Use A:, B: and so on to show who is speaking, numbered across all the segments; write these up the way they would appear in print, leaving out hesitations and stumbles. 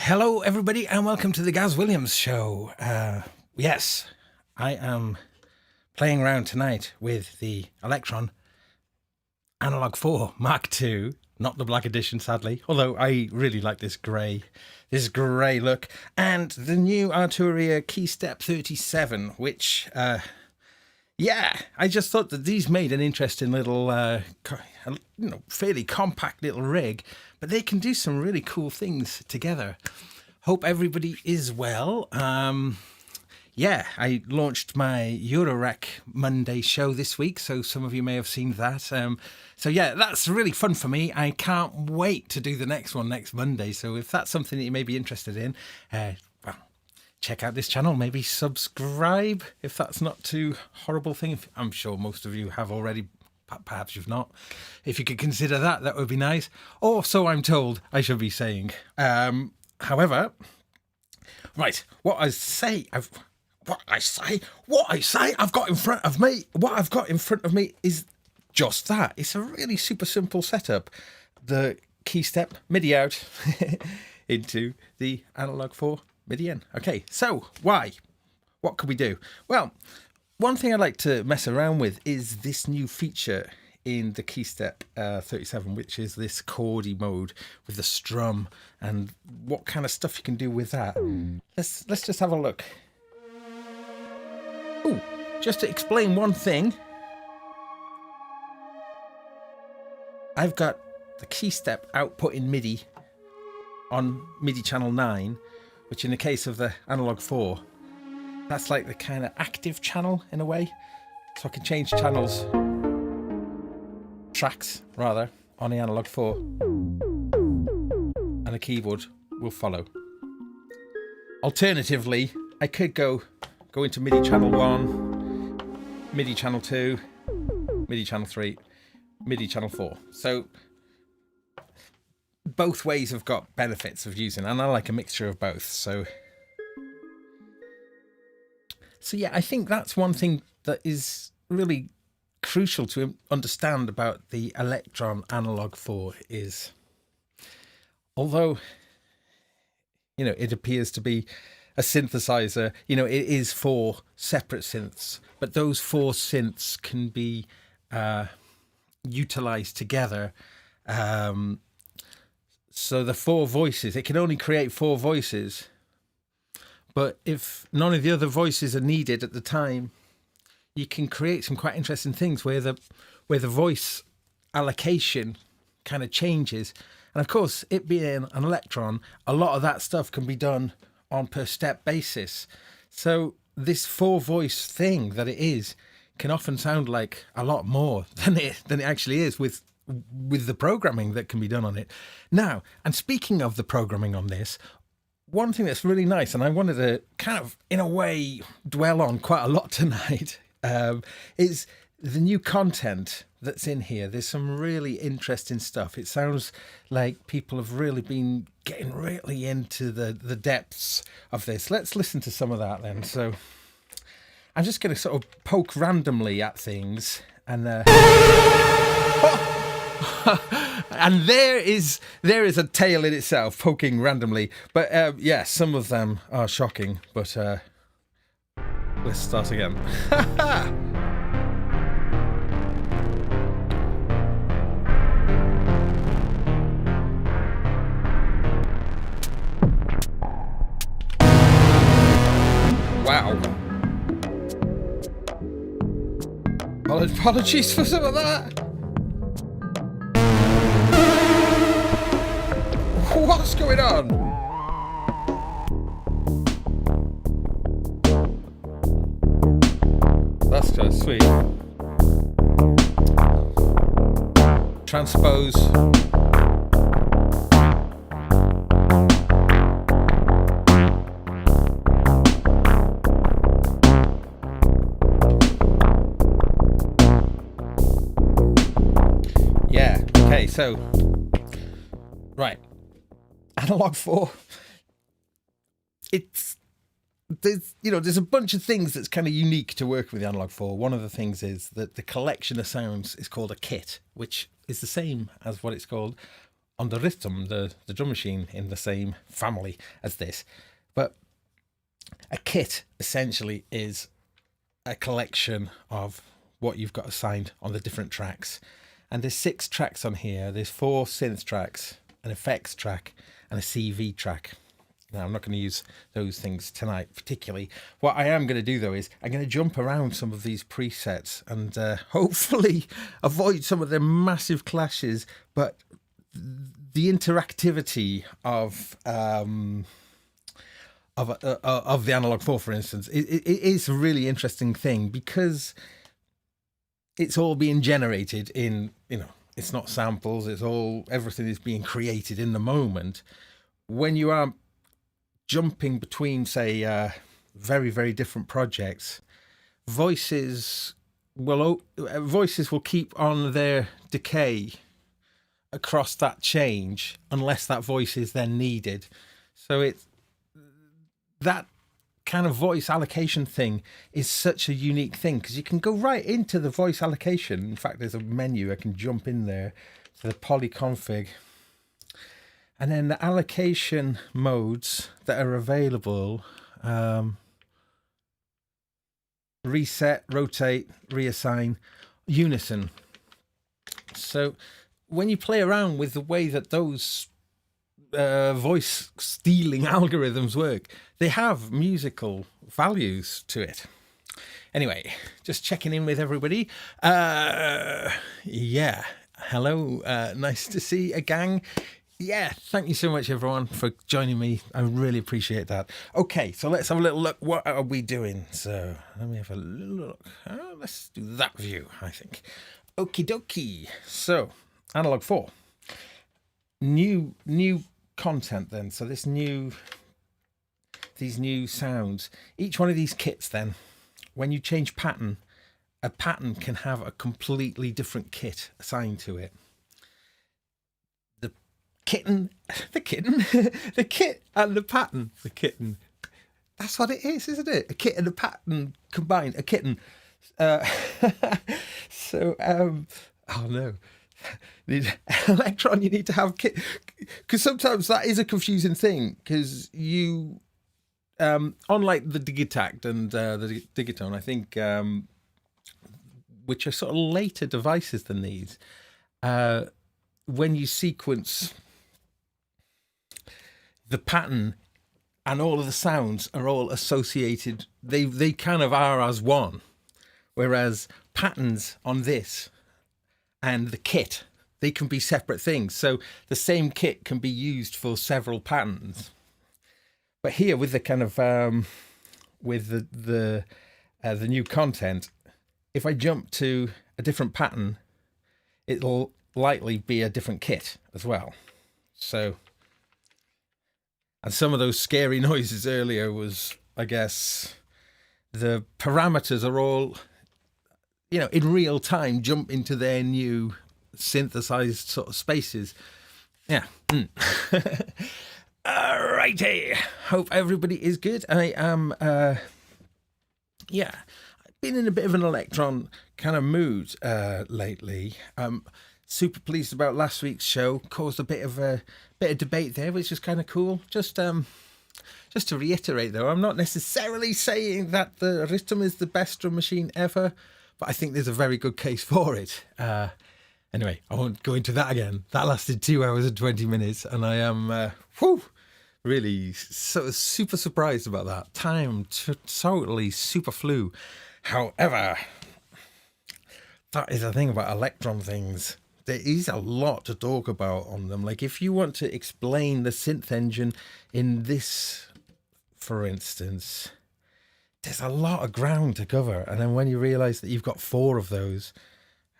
A: Hello, everybody, and welcome to the Gaz Williams Show. Yes, I am playing around tonight with the Elektron A4 Mark II, not the black edition, sadly. Although I really like this grey look, and the new Arturia Keystep 37, which, yeah, I just thought that these made an interesting little, fairly compact little rig. But they can do some really cool things together. Hope everybody is well. Yeah, I launched my Eurorec Monday show this week, so some of you may have seen that. So yeah, that's really fun for me. I can't wait to do the next one next Monday. So if that's something that you may be interested in, well, check out this channel. Maybe subscribe if that's not too horrible thing. I'm sure most of you have already. Perhaps you've not. If you could consider that, that would be nice. Or so I'm told I should be saying. However, right, what I've got in front of me, what I've got in front of me is just that. It's a really super simple setup. The Keystep MIDI out into the Analog 4 MIDI in. Okay, so why? What could we do? Well, one thing I'd like to mess around with is this new feature in the Keystep 37, which is this chordy mode with the strum and what kind of stuff you can do with that. Let's just have a look. Oh, just to explain one thing, I've got the Keystep output in MIDI on MIDI channel 9, which in the case of the Analog 4, that's like the kind of active channel in a way. So I can change tracks rather, on the Analog 4. And the keyboard will follow. Alternatively, I could go into MIDI channel 1, MIDI channel 2, MIDI channel 3, MIDI channel 4. So both ways have got benefits of using, and I like a mixture of both. So yeah, I think that's one thing that is really crucial to understand about the Elektron Analog 4 is, although, it appears to be a synthesizer, it is 4 separate synths, but those 4 synths can be utilized together. So the 4 voices, it can only create 4 voices. But if none of the other voices are needed at the time, you can create some quite interesting things where the voice allocation kind of changes. And of course, it being an Elektron, a lot of that stuff can be done on per step basis. So this 4 voice thing that it is can often sound like a lot more than it actually is with the programming that can be done on it. Now, and speaking of the programming on this, one thing that's really nice, and I wanted to kind of, in a way, dwell on quite a lot tonight, is the new content that's in here. There's some really interesting stuff. It sounds like people have really been getting really into the depths of this. Let's listen to some of that then. So I'm just going to sort of poke randomly at things, and and there is a tale in itself, poking randomly. But yeah, some of them are shocking. But let's start again. Wow. Apologies for some of that. What's going on? That's kind of sweet. Transpose. Okay, so right, Analog 4. There's a bunch of things that's kind of unique to working with the Analog 4. One of the things is that the collection of sounds is called a kit, which is the same as what it's called on the rhythm, the drum machine, in the same family as this. But a kit essentially is a collection of what you've got assigned on the different tracks. And there's 6 tracks on here. There's 4 synth tracks, an effects track, and a CV track. Now, I'm not going to use those things tonight particularly. What I am going to do, though, is I'm going to jump around some of these presets and hopefully avoid some of the massive clashes. But the interactivity of the Analog 4, for instance, it is a really interesting thing because it's all being generated in, it's not samples. Everything is being created in the moment. When you are jumping between, say, very, very different projects, voices will keep on their decay across that change unless that voice is then needed. So that kind of voice allocation thing is such a unique thing because you can go right into the voice allocation. In fact, there's a menu I can jump in there to the poly config. And then the allocation modes that are available, reset, rotate, reassign, unison. So when you play around with the way that those voice stealing algorithms work, they have musical values to it. Anyway, just checking in with everybody. Yeah, hello, nice to see a gang. Yeah, thank you so much, everyone, for joining me. I really appreciate that. Okay, so let's have a little look. What are we doing? So let me have a little look. Let's do that view, I think. Okie dokie. So, Analog 4. New content then. So these new sounds. Each one of these kits then, when you change pattern, a pattern can have a completely different kit assigned to it. The kit and the pattern. The kitten. That's what it is, isn't it? A kit and a pattern combined. A kitten. So, oh no. Elektron, you need to have kit. Because sometimes that is a confusing thing. Because you, unlike the Digitact and the Digitone, I think, which are sort of later devices than these, when you sequence the pattern and all of the sounds are all associated. They kind of are as one. Whereas patterns on this and the kit, they can be separate things. So the same kit can be used for several patterns. But here with the kind of, with the new content, if I jump to a different pattern, it'll likely be a different kit as well. So, and some of those scary noises earlier was, I guess, the parameters are all, in real time jump into their new synthesized sort of spaces. Yeah. Alrighty. Hope everybody is good. I am, I've been in a bit of an Elektron kind of mood lately. Super pleased about last week's show. Caused a bit of debate there, which is kind of cool. Just to reiterate, though, I'm not necessarily saying that the Rhythm is the best drum machine ever, but I think there's a very good case for it. Anyway, I won't go into that again. That lasted 2 hours and 20 minutes, and I am really so super surprised about that. Time totally super flew. However, that is the thing about Elektron things. There is a lot to talk about on them. Like if you want to explain the synth engine in this, for instance, there's a lot of ground to cover. And then when you realize that you've got 4 of those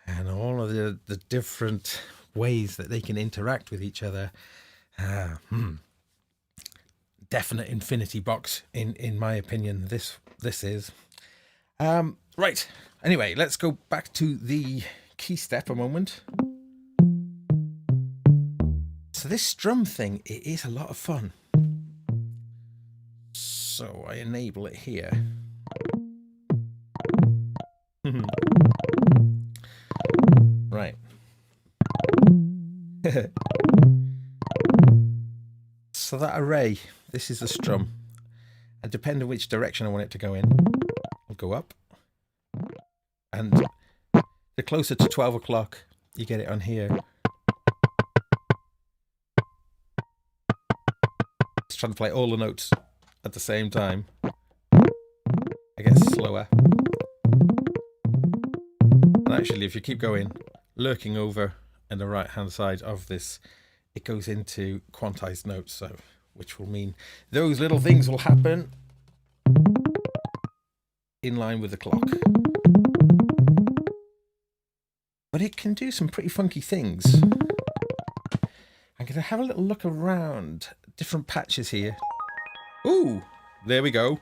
A: and all of the different ways that they can interact with each other, definite infinity box in my opinion. This is right. Anyway, let's go back to the Keystep a moment. So this strum thing, it is a lot of fun. So I enable it here. Right. So that array, this is the strum. And depending on which direction I want it to go in, I'll go up. And the closer to 12 o'clock you get it on here. It's trying to play all the notes at the same time. It gets slower. And actually, if you keep going, lurking over on the right hand side of this, it goes into quantized notes, so which will mean those little things will happen in line with the clock. But it can do some pretty funky things. I'm going to have a little look around different patches here. Ooh, there we go.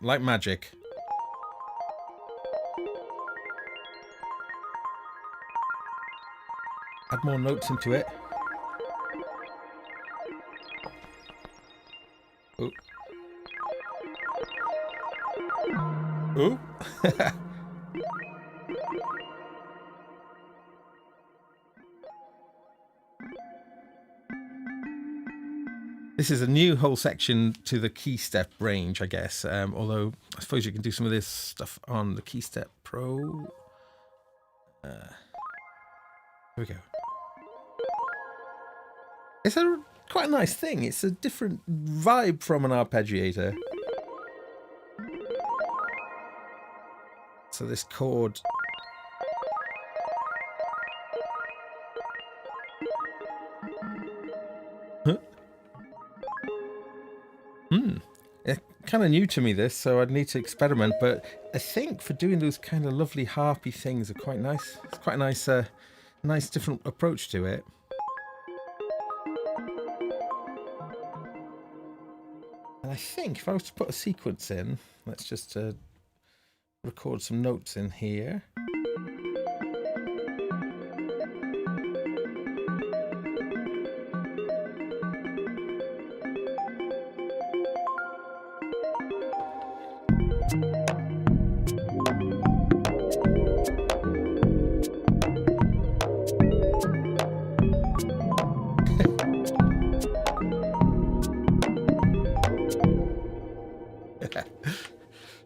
A: Like magic. Add more notes into it. Ooh. Ooh. This is a new whole section to the Keystep range, I guess. Although I suppose you can do some of this stuff on the Keystep Pro. Here we go. It's a quite a nice thing. It's a different vibe from an arpeggiator. So this chord. Huh? It's kind of new to me, this, so I'd need to experiment, but I think for doing those kind of lovely harpy things are quite nice. It's quite a nice, nice different approach to it. And I think if I was to put a sequence in, let's just record some notes in here.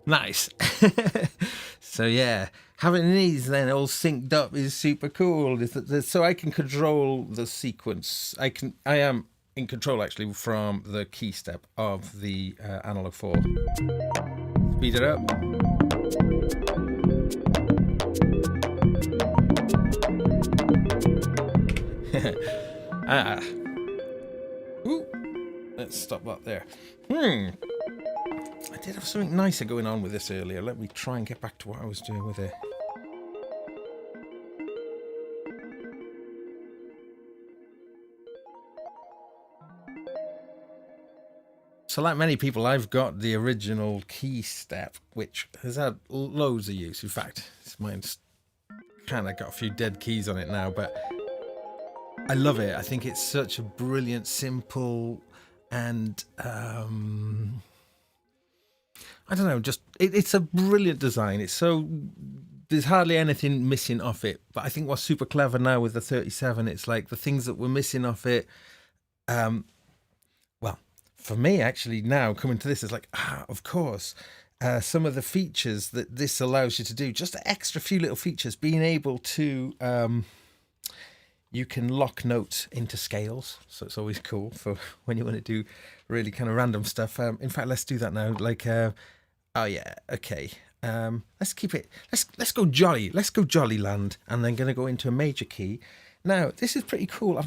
A: Nice. So yeah, having these then all synced up is super cool. So I can control the sequence. I am in control actually from the Keystep of the Analog 4. Speed it up. Ooh. Let's stop that there. I did have something nicer going on with this earlier. Let me try and get back to what I was doing with it. So like many people, I've got the original Keystep, which has had loads of use. In fact, mine's kind of got a few dead keys on it now, but I love it. I think it's such a brilliant, simple, and I don't know, just it's a brilliant design. It's so, there's hardly anything missing off it. But I think what's super clever now with the 37, it's like the things that were missing off it. Well, for me actually now coming to this is like, of course, some of the features that this allows you to do, just extra few little features, being able to, you can lock notes into scales. So it's always cool for when you want to do really kind of random stuff. In fact, let's do that now. Like, oh yeah, okay. Let's keep it. Let's go jolly. Let's go jolly land, and then going to go into a major key. Now this is pretty cool.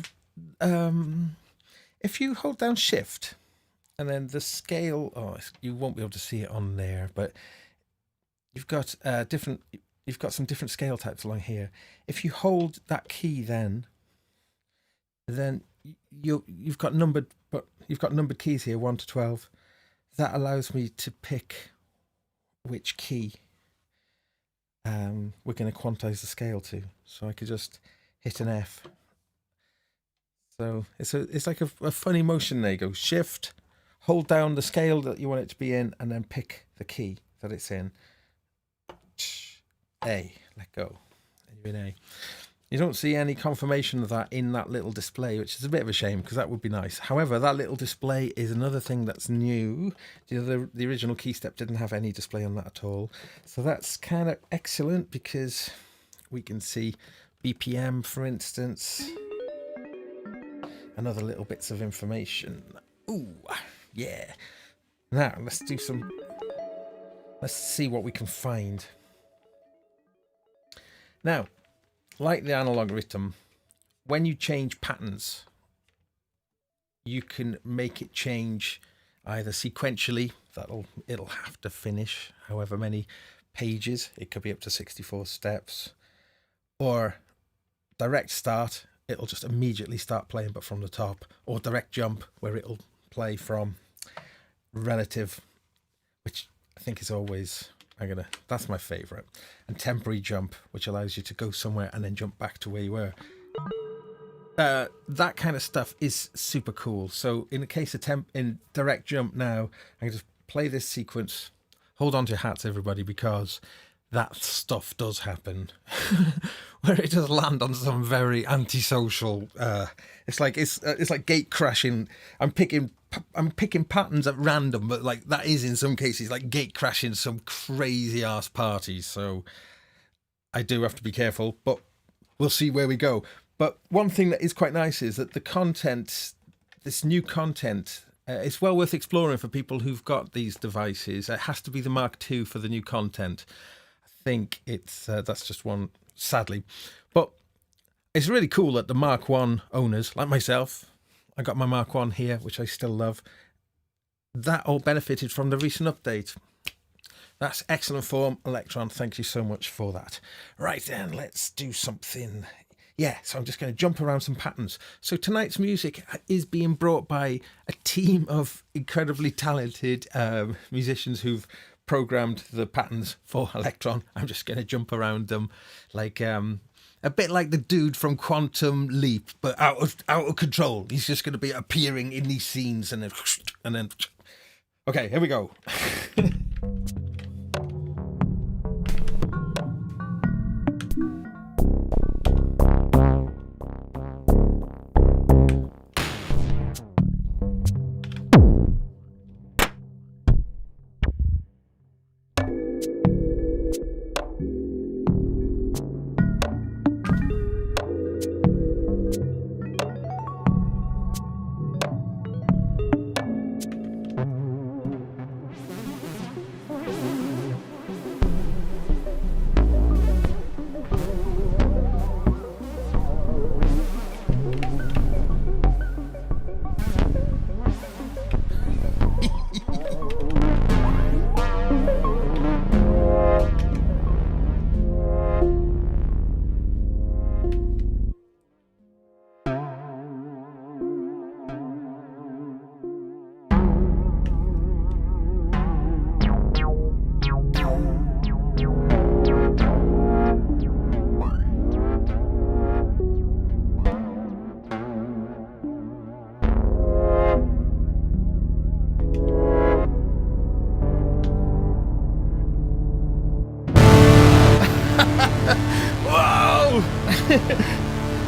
A: If you hold down Shift, and then the scale. Oh, you won't be able to see it on there, but you've got different. You've got some different scale types along here. If you hold that key, then you've got numbered keys here, 1 to 12. That allows me to pick which key we're going to quantize the scale to. So I could just hit an F.
B: So it's like a funny motion there. You go shift, hold down the scale that you want it to be in, and then pick the key that it's in. A, let go. And you're in A. You don't see any confirmation of that in that little display, which is a bit of a shame because that would be nice. However, that little display is another thing that's new. The original Keystep didn't have any display on that at all. So that's kind of excellent because we can see BPM, for instance, and other little bits of information. Ooh, yeah. Now, let's see what we can find. Now, like the analog rhythm, when you change patterns, you can make it change either sequentially, it'll have to finish however many pages, it could be up to 64 steps, or direct start, it'll just immediately start playing but from the top, or direct jump where it'll play from relative, which I think is always... that's my favorite. And temporary jump, which allows you to go somewhere and then jump back to where you were. That kind of stuff is super cool. So in the case of in direct jump now, I can just play this sequence. Hold on to your hats, everybody, because that stuff does happen. Where it does land on some very antisocial. It's like gate crashing. I'm picking patterns at random, but like that is in some cases like gate crashing some crazy ass parties. So I do have to be careful, but we'll see where we go. But one thing that is quite nice is that the content, this new content, it's well worth exploring for people who've got these devices. It has to be the Mark II for the new content. I think it's that's just one, sadly, but it's really cool that the Mark I owners, like myself, I got my Mark I here, which I still love, that all benefited from the recent update. That's excellent form, Elektron. Thank you so much for that. Right then, let's do something. Yeah, so I'm just going to jump around some patterns. So tonight's music is being brought by a team of incredibly talented musicians who've programmed the patterns for Elektron. I'm just going to jump around them like... a bit like the dude from Quantum Leap, but out of control. He's just going to be appearing in these scenes and then... Okay, here we go.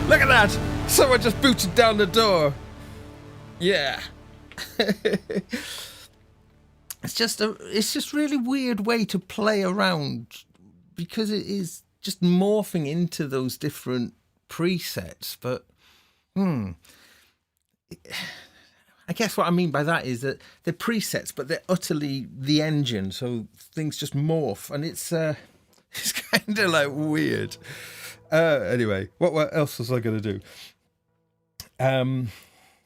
B: Look at that! Someone just booted down the door. Yeah. It's just really weird way to play around because it is just morphing into those different presets. But I guess what I mean by that is that they're presets, but they're utterly the engine. So things just morph, and it's kind of like weird. Anyway, what else was I going to do?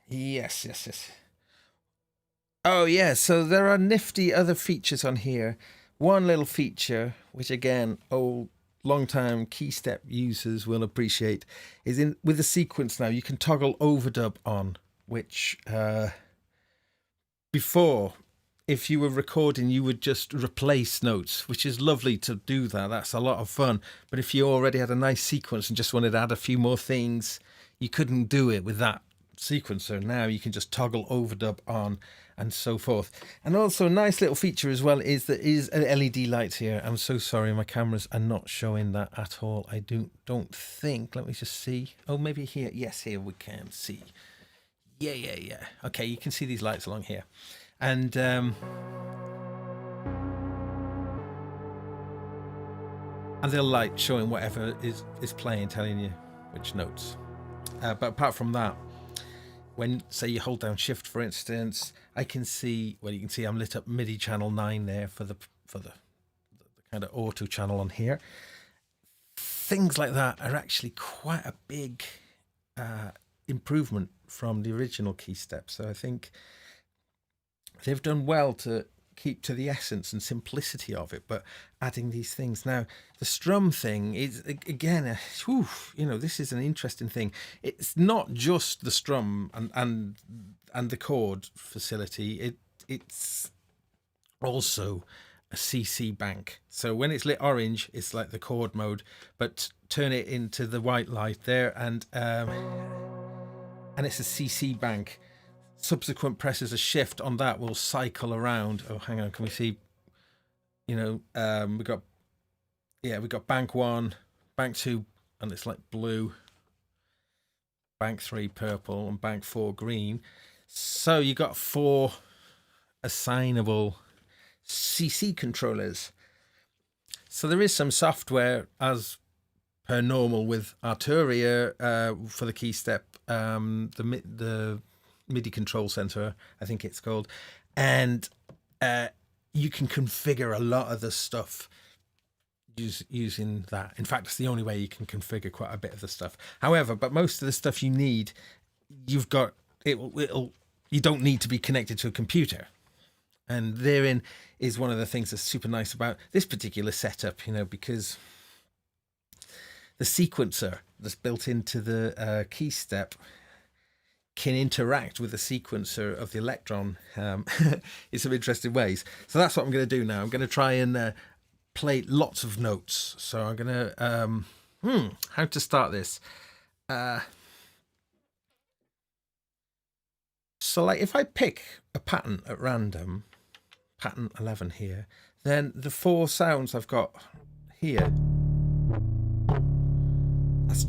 B: Yes. Oh, yeah, so there are nifty other features on here. One little feature, which again, long-time Keystep users will appreciate, is with the sequence now, you can toggle overdub on, which before, if you were recording, you would just replace notes, which is lovely to do that. That's a lot of fun. But if you already had a nice sequence and just wanted to add a few more things, you couldn't do it with that sequencer, now you can just toggle overdub on and so forth. And also a nice little feature as well is there is an LED light here. I'm so sorry, my cameras are not showing that at all. I don't think. Let me just see. Oh, maybe here. Yes, here we can see. Yeah. Okay, you can see these lights along here. And they'll light showing whatever is playing, telling you which notes. But apart from that, when say you hold down shift, for instance, I can see, well, you can see I'm lit up MIDI channel 9 there for the kind of auto channel on here. Things like that are actually quite a big improvement from the original Keystep. So I think they've done well to keep to the essence and simplicity of it, but adding these things. Now, the strum thing is, again, this is an interesting thing. It's not just the strum and the chord facility. It's also a CC bank. So when it's lit orange, it's like the chord mode, but turn it into the white light there, and it's a CC bank. Subsequent presses a shift on that will cycle around. Oh, hang on, can we see? We got bank 1, bank 2, and it's like blue, bank 3 purple, and bank 4 green. So you got 4 assignable CC controllers. So there is some software as per normal with Arturia for the Keystep, the MIDI control center, I think it's called, and you can configure a lot of the stuff using that. In fact, it's the only way you can configure quite a bit of the stuff. However, but most of the stuff you need, you've got you don't need to be connected to a computer, and therein is one of the things that's super nice about this particular setup, because the sequencer that's built into the Keystep can interact with the sequencer of the Elektron in some interesting ways. So that's what I'm going to do now. I'm going to try and play lots of notes. So I'm going to how to start this. So like if I pick a pattern at random, pattern 11 here, then the 4 sounds I've got here,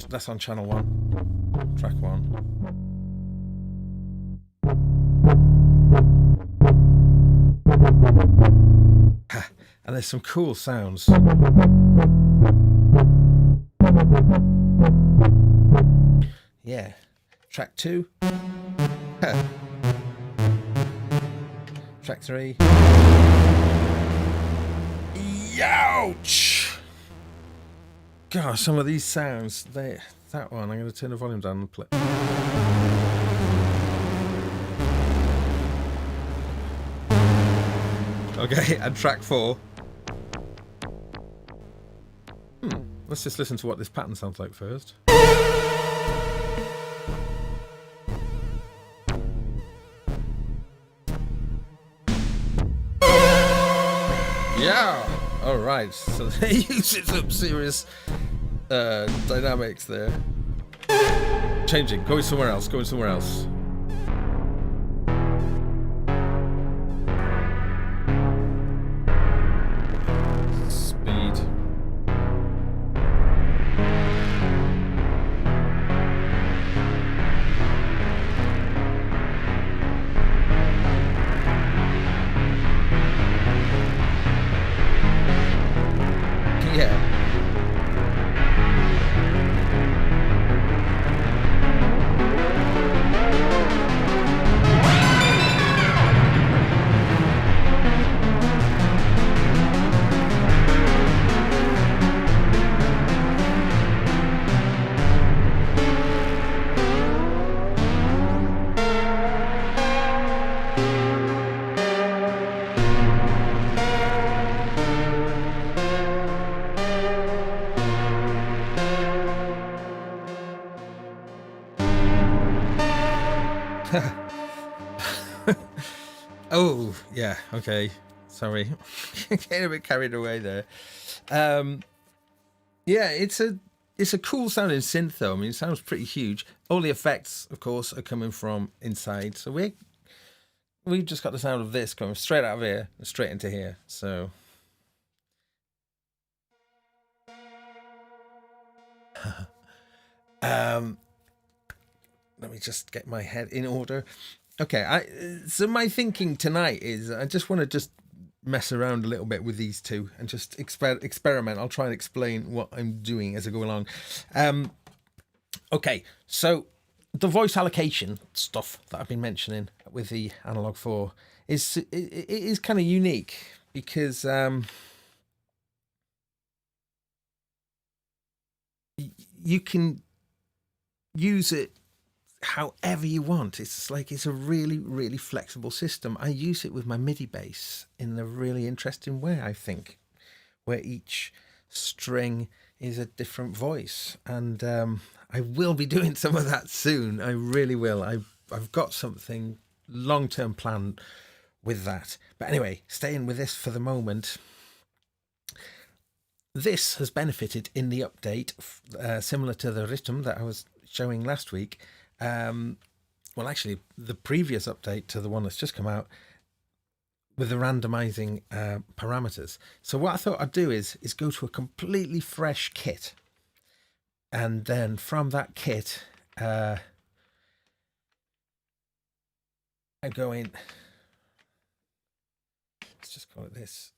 B: that's on channel 1, track 1. And there's some cool sounds. Yeah. Track 2. Track 3. Youch! God, some of these sounds, that one, I'm going to turn the volume down and play. Okay, and track 4. Let's just listen to what this pattern sounds like first. Yeah! Alright, so they're using some serious dynamics there. Changing, going somewhere else. Oh, yeah, okay. Sorry. Getting a bit carried away there. Yeah, it's a it's a cool sounding synth though. I mean, it sounds pretty huge. All the effects, of course, are coming from inside. So we've just got the sound of this coming straight out of here and straight into here. So let me just get my head in order. Okay, so my thinking tonight is I just want to just mess around a little bit with these two and just experiment. I'll try and explain what I'm doing as I go along. Okay, so the voice allocation stuff that I've been mentioning with the Analog 4 is kind of unique because you can use it however you want. It's like it's a really, really flexible system. I use it with my MIDI bass in a really interesting way, I think, where each string is a different voice. And I will be doing some of that soon. I really will. I've got something long-term planned with that. But anyway, staying with this for the moment. This has benefited in the update, similar to the rhythm that I was showing last week. Well, actually, the previous update to the one that's just come out with the randomizing parameters. So what I thought I'd do is go to a completely fresh kit. And then from that kit, I go in. Let's just call it this.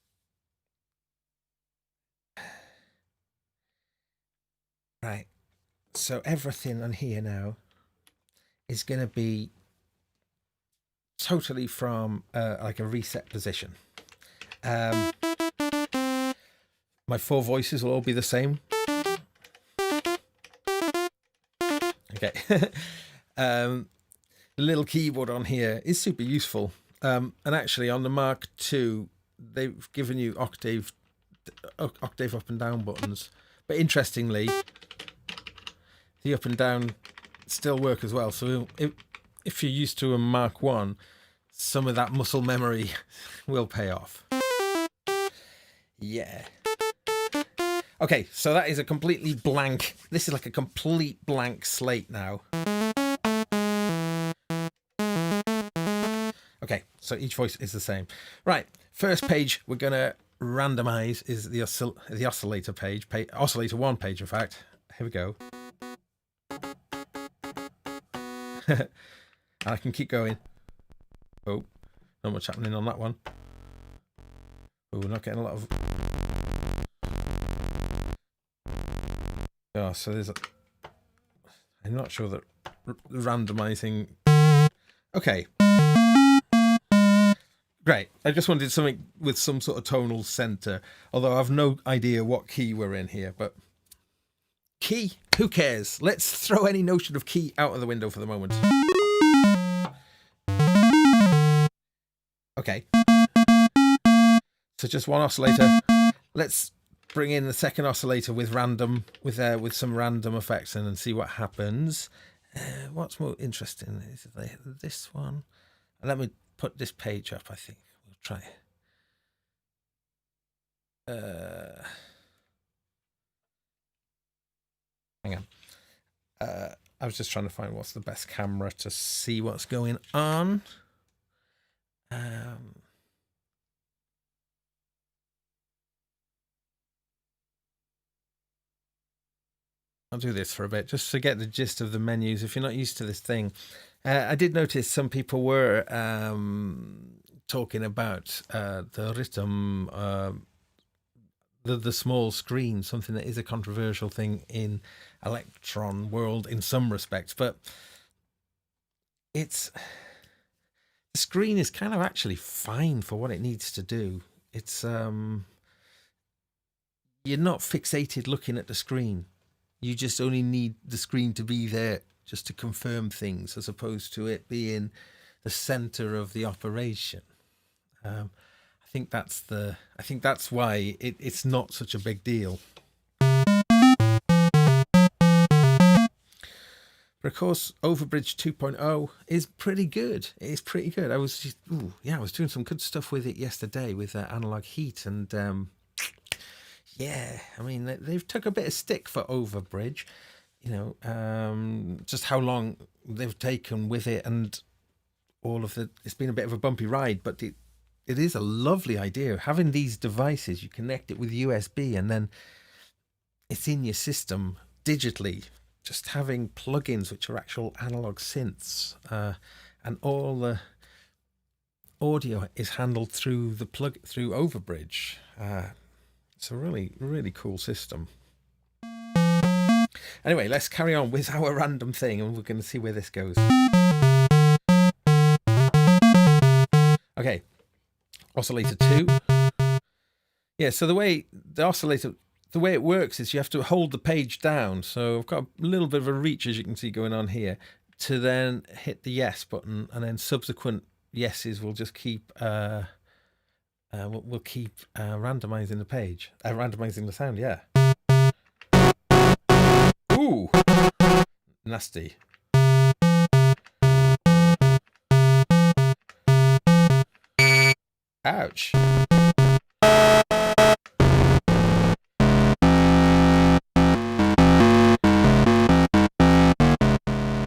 B: Right. So everything on here now is going to be totally from like a reset position. My 4 voices will all be the same. Okay. The little keyboard on here is super useful. And actually on the Mark II, they've given you octave up and down buttons. But interestingly, the up and down still work as well. So if you're used to a Mark 1, some of that muscle memory will pay off. Yeah. Okay, so that is a completely blank. This is like a complete blank slate now. Okay, so each voice is the same. Right, first page we're going to randomize is the oscillator page, oscillator 1 page, in fact. Here we go. I can keep going. Oh, not much happening on that one. Oh, we're not getting a lot of. Oh, so there's. I'm not sure that randomizing. Okay. Great. I just wanted something with some sort of tonal center, although I've no idea what key we're in here, but key, who cares? Let's throw any notion of key out of the window for the moment. Okay. So just one oscillator. Let's bring in the second oscillator with some random effects and see what happens. What's more interesting is this one. Let me put this page up, I think. We'll try. Hang on. I was just trying to find what's the best camera to see what's going on. I'll do this for a bit, just to get the gist of the menus. If you're not used to this thing, I did notice some people were talking about the rhythm, the small screen, something that is a controversial thing in Elektron world in some respects, but the screen is kind of actually fine for what it needs to do. It's you're not fixated looking at the screen. You just only need the screen to be there just to confirm things, as opposed to it being the center of the operation. I think that's why it's not such a big deal. But of course, Overbridge 2.0 is pretty good. It's pretty good. I was doing some good stuff with it yesterday with Analog Heat, and yeah, I mean, they've took a bit of stick for Overbridge, you know, just how long they've taken with it, and all of the, it's been a bit of a bumpy ride, but it is a lovely idea. Having these devices, you connect it with USB and then it's in your system digitally, just having plugins which are actual analog synths, and all the audio is handled through through Overbridge. It's a really, really cool system. Anyway, let's carry on with our random thing, and we're going to see where this goes. Okay, oscillator 2. Yeah, so the way it works is you have to hold the page down. So I've got a little bit of a reach, as you can see, going on here, to then hit the yes button, and then subsequent yeses will just keep we'll keep randomizing the page, randomizing the sound. Yeah. Ooh, nasty. Ouch.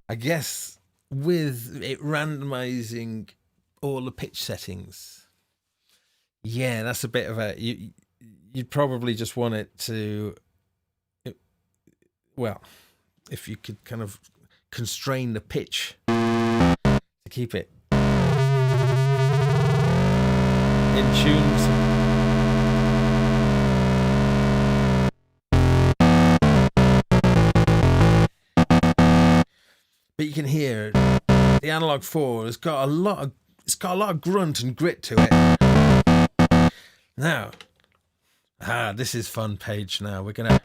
B: I guess with it randomizing all the pitch settings, yeah, that's a bit of a, you'd probably just want it to, well, if you could kind of constrain the pitch to keep it in tune. But you can hear the Analog 4 has got a lot of grunt and grit to it. Now, this is fun page. Now we're gonna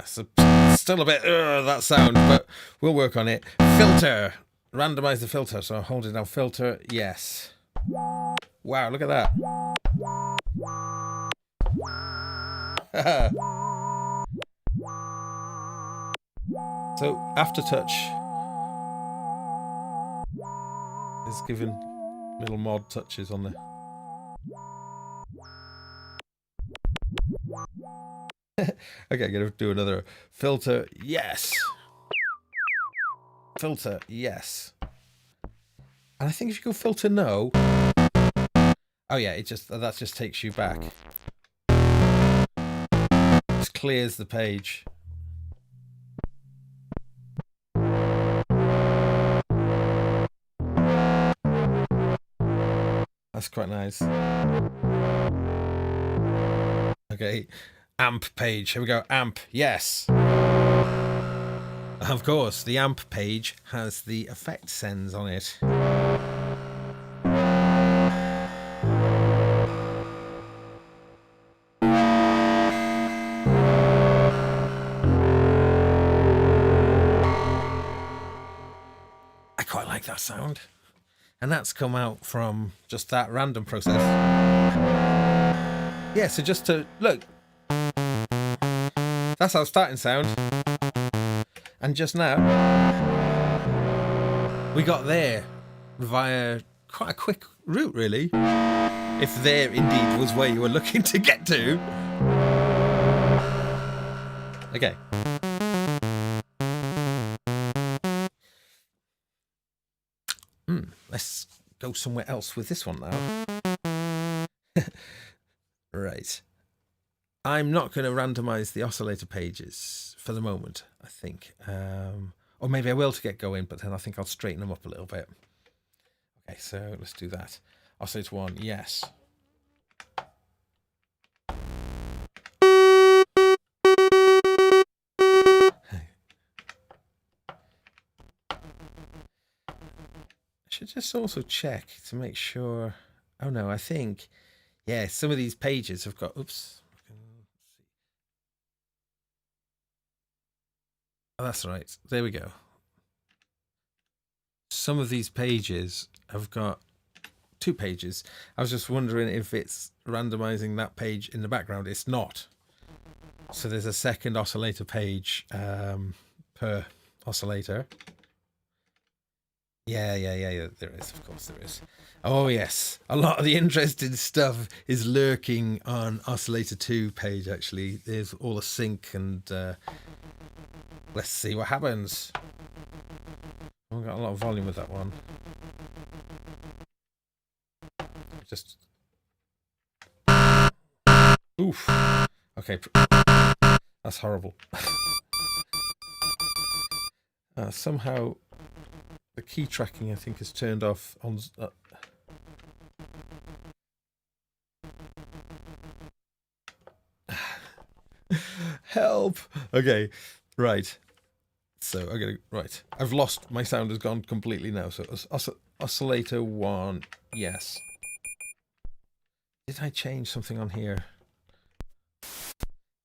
B: still a bit that sound, but we'll work on it. Filter, randomize the filter. So hold it down. Filter, yes. Wow, look at that. So Aftertouch is giving little mod touches on the. Okay, I'm gonna do another filter. Yes. Filter. Yes. And I think if you go filter no. Oh yeah, that just takes you back. Just clears the page. That's quite nice. Okay, amp page. Here we go. Amp, yes. Of course, the amp page has the effect sends on it. I quite like that sound. And that's come out from just that random process. Yeah, so just to look, that's our starting sound. And just now, we got there via quite a quick route, really. If there indeed was where you were looking to get to. Okay. Let's go somewhere else with this one now. Right. I'm not going to randomize the oscillator pages for the moment, I think. Or maybe I will to get going, but then I think I'll straighten them up a little bit. Okay, so let's do that. Oscillator 1, yes. I should just also check to make sure. Oh no, I think, yeah, some of these pages have got, oops. Oh, that's right. There we go. Some of these pages have got 2 pages. I was just wondering if it's randomizing that page in the background. It's not. So there's a second oscillator page per oscillator. Yeah. There is, of course, there is. Oh yes, a lot of the interesting stuff is lurking on Oscillator 2 page. Actually, there's all the sync, and let's see what happens. I've got a lot of volume with that one. Just oof. Okay, that's horrible. Somehow the key tracking, I think, is turned off on. Help! Okay, right. So I gotta right. I've lost. My sound has gone completely now. So oscillator 1, yes. Did I change something on here?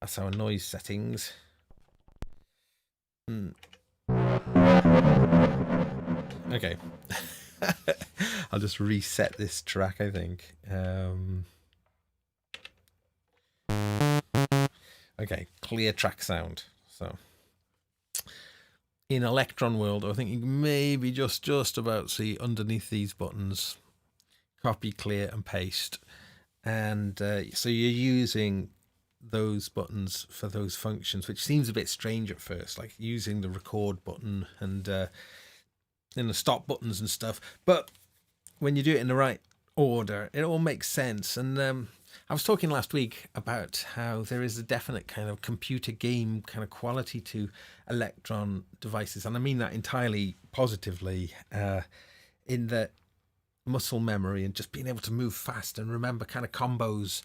B: That's our noise settings. Okay. I'll just reset this track, I think. Okay, clear track sound. So in Elektron world, I think you can maybe just about see underneath these buttons, copy, clear, and paste. And so you're using those buttons for those functions, which seems a bit strange at first, like using the record button and the stop buttons and stuff. But when you do it in the right order, it all makes sense. And I was talking last week about how there is a definite kind of computer game kind of quality to Elektron devices, and I mean that entirely positively, in that muscle memory and just being able to move fast and remember kind of combos.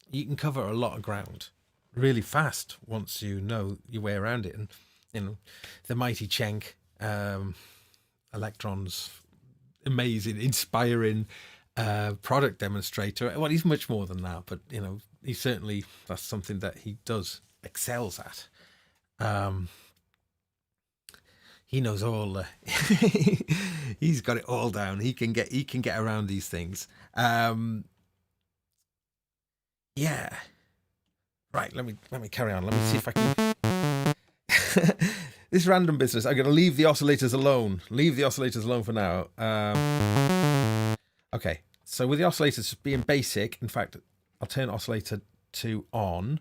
B: You can cover a lot of ground really fast once you know your way around it. And you know, the mighty Cenk, Elektron's amazing, inspiring product demonstrator. Well, he's much more than that, but you know, he certainly, that's something that he excels at. He knows all. He's got it all down. He can get around these things. Yeah. Right. Let me carry on. Let me see if I can. This random business. I'm going to leave the oscillators alone. Leave the oscillators alone for now. Okay. So with the oscillators being basic, in fact, I'll turn oscillator 2 on.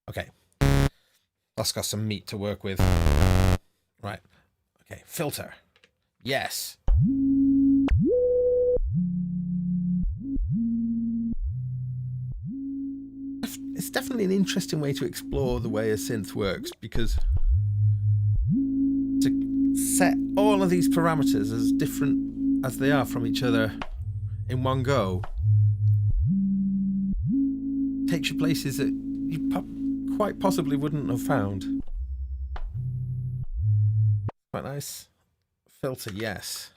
B: Okay. That's got some meat to work with. Right. Okay. Filter. Yes. It's definitely an interesting way to explore the way a synth works, because to set all of these parameters as different as they are from each other in one go takes you places that you quite possibly wouldn't have found. Quite nice. Filter, yes.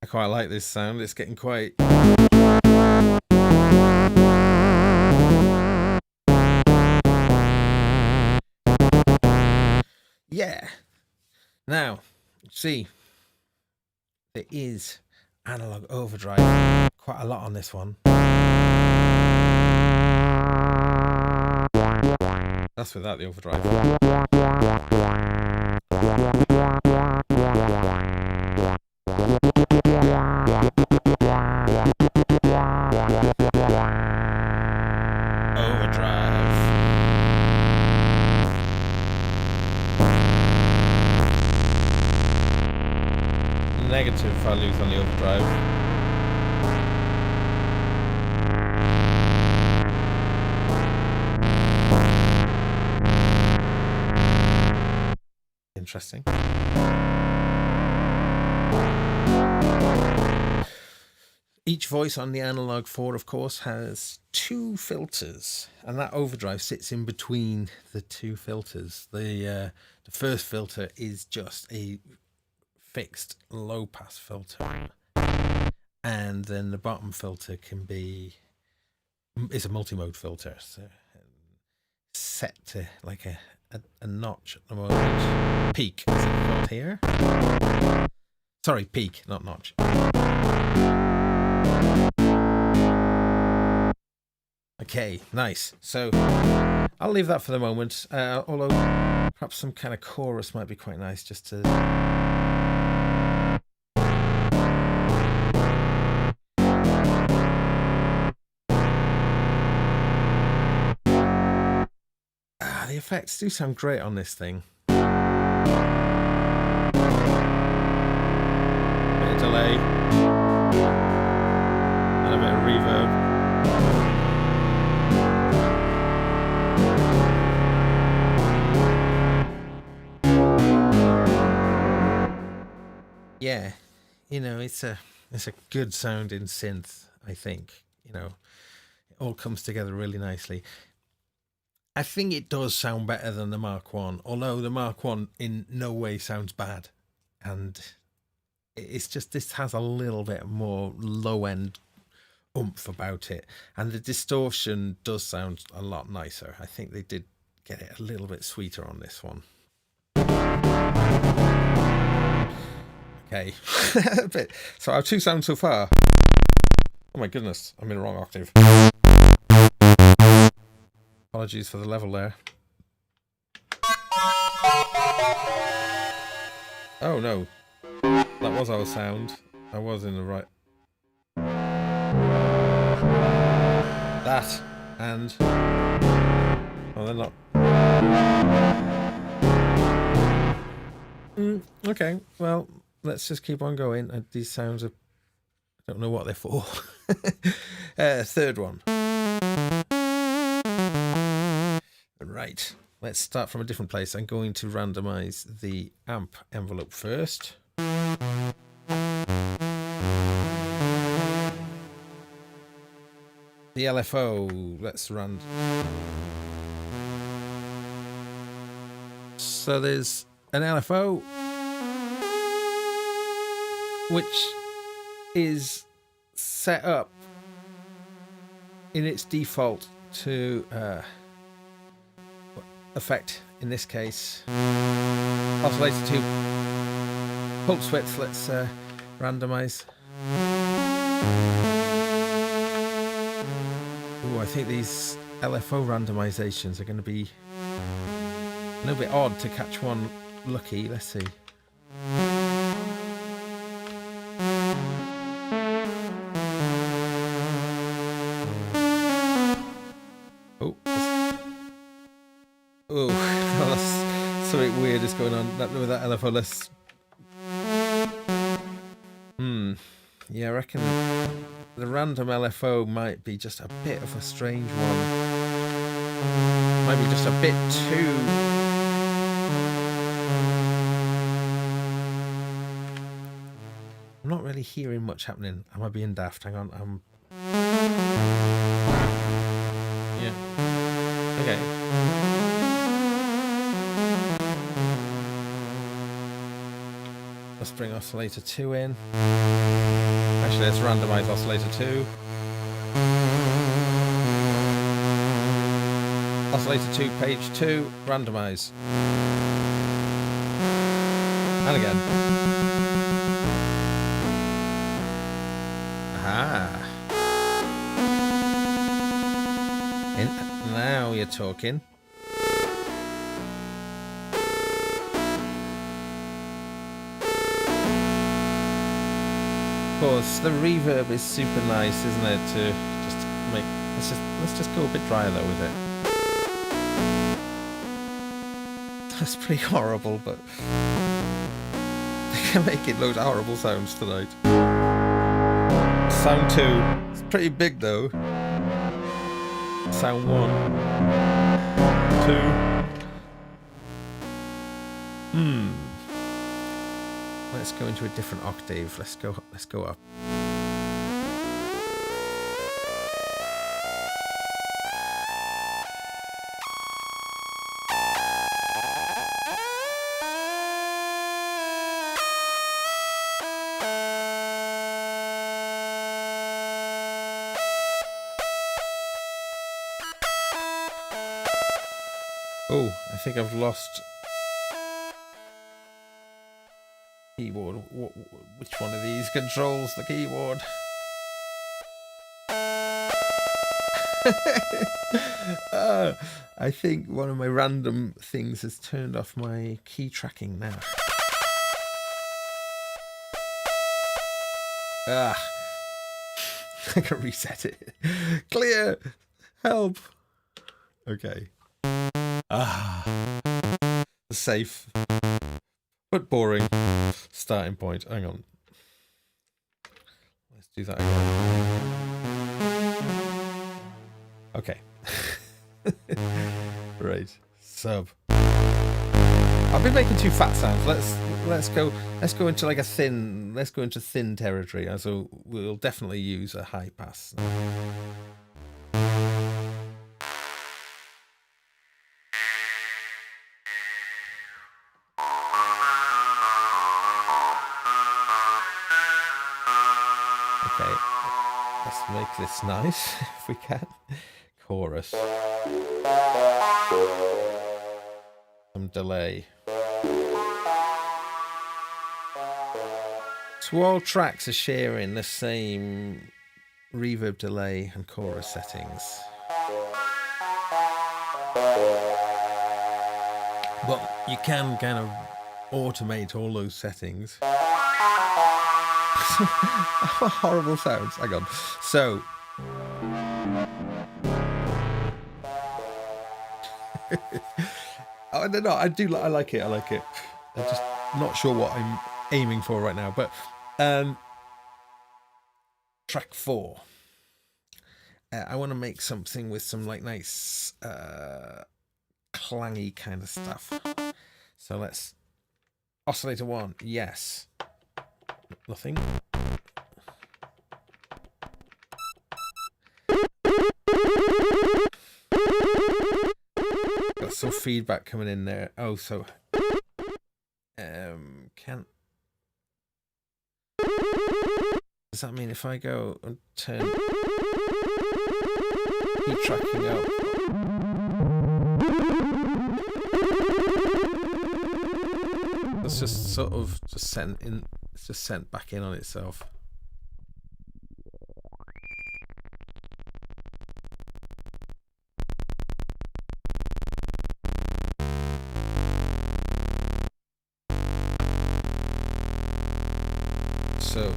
B: I quite like this sound. It's getting quite... Yeah. Now, see, there is analog overdrive. Quite a lot on this one. That's without the overdrive. Negative values on the overdrive. Interesting. Each voice on the Analog 4, of course, has 2 filters, and that overdrive sits in between the 2 filters. The first filter is just a fixed low pass filter, and then the bottom filter is a multi-mode filter, so set to like a notch at the moment. Peak, is it called here? Sorry, peak, not notch. Okay, nice. So I'll leave that for the moment. Although perhaps some kind of chorus might be quite nice just to... The effects do sound great on this thing. Bit of delay and a bit of reverb. Yeah, you know, it's a good sounding synth, I think. You know, it all comes together really nicely. I think it does sound better than the Mark 1, although the Mark 1 in no way sounds bad. And it's just, this has a little bit more low-end oomph about it. And the distortion does sound a lot nicer. I think they did get it a little bit sweeter on this one. Okay. So our 2 sounds so far. Oh my goodness, I'm in the wrong octave. Apologies for the level there. Oh no, that was our sound. I was in the right. That and... oh, they're not. Okay, well, let's just keep on going. These sounds are... I don't know what they're for. Third one. Right, let's start from a different place. I'm going to randomize the amp envelope first. The LFO, let's run. So there's an LFO, which is set up in its default to effect, in this case oscillator 2 pulse width. Let's randomize. Ooh, I think these LFO randomizations are going to be a little bit odd to catch one lucky. Let's see. Oh, that's something weird is going on with that LFO. Let's... yeah, I reckon the random LFO might be just a bit of a strange one. Might be just a bit too... I'm not really hearing much happening. Am I being daft? Hang on. Yeah. Okay. Let's bring oscillator 2 in. Actually, let's randomize oscillator 2. Oscillator 2, page 2, randomize. And again. Aha. Now you're talking. Of course, the reverb is super nice, isn't it? To just make let's just go a bit drier though with it. That's pretty horrible, but they can make it loads of horrible sounds tonight. Sound 2, it's pretty big though. Sound 1, 2. Let's go into a different octave. Let's go up. Oh, I think I've lost keyboard. Which one of these controls the keyboard? I think one of my random things has turned off my key tracking now. I can reset it. Clear. Help. Okay. Safe but boring starting point. Hang on. Let's do that again. Okay. Right. Sub. I've been making 2 fat sounds. Let's go into like a thin. Let's go into thin territory. So we'll definitely use a high pass. Okay. Let's make this nice if we can. Chorus. Some delay. So all tracks are sharing the same reverb, delay and chorus settings. But you can kind of automate all those settings. Horrible sounds. Hang on. So I don't know. I like it. I'm just not sure what I'm aiming for right now. But track 4. I want to make something with some like nice clangy kind of stuff. So let's oscillator 1. Yes. Nothing. Got some feedback coming in there. Oh, so can. Does that mean if I go and turn keep tracking up? It's just sort of just sent in. It's just sent back in on itself. So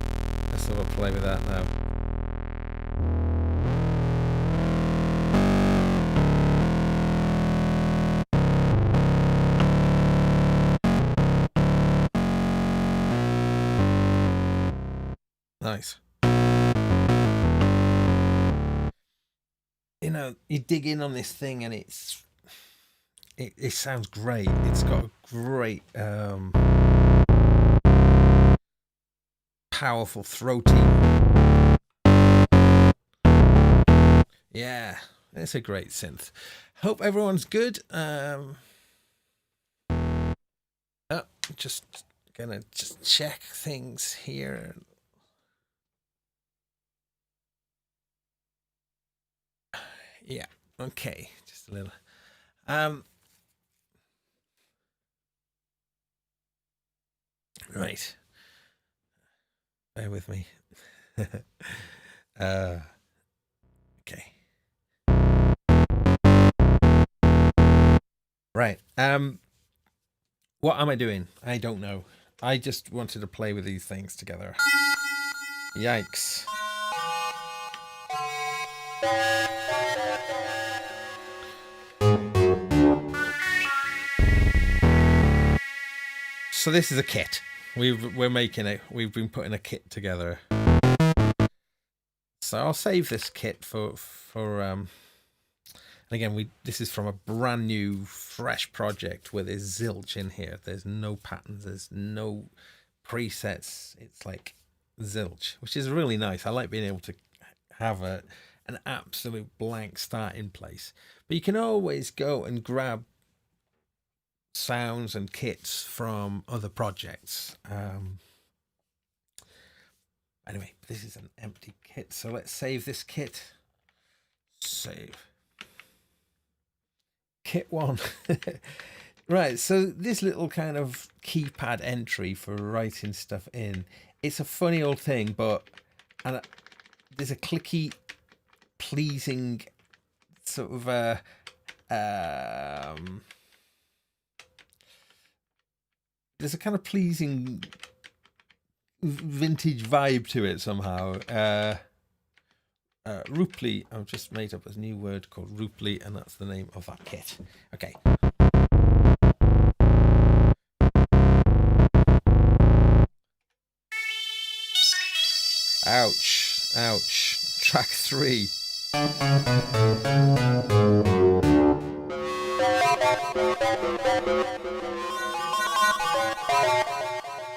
B: let's have a play with that now. Nice. You know, you dig in on this thing and it sounds great. It's got a great powerful throaty. Yeah, it's a great synth. Hope everyone's good. Just gonna check things here. Yeah, okay, just a little. Right. Bear with me. Okay. Right. What am I doing? I don't know. I just wanted to play with these things together. Yikes. So this is a kit. We're making it. We've been putting a kit together. So I'll save this kit for and again, this is from a brand new, fresh project where there's zilch in here. There's no patterns. There's no presets. It's like zilch, which is really nice. I like being able to have an absolute blank start in place. But you can always go and grab sounds and kits from other projects. Anyway, this is an empty kit, so let's save this kit. Save. Kit 1. Right, so this little kind of keypad entry for writing stuff in, it's a funny old thing, but there's a clicky, pleasing sort of there's a kind of pleasing vintage vibe to it somehow. Rupli, I've just made up a new word called Rupli, and that's the name of that kit. Okay. Ouch, ouch. Track 3.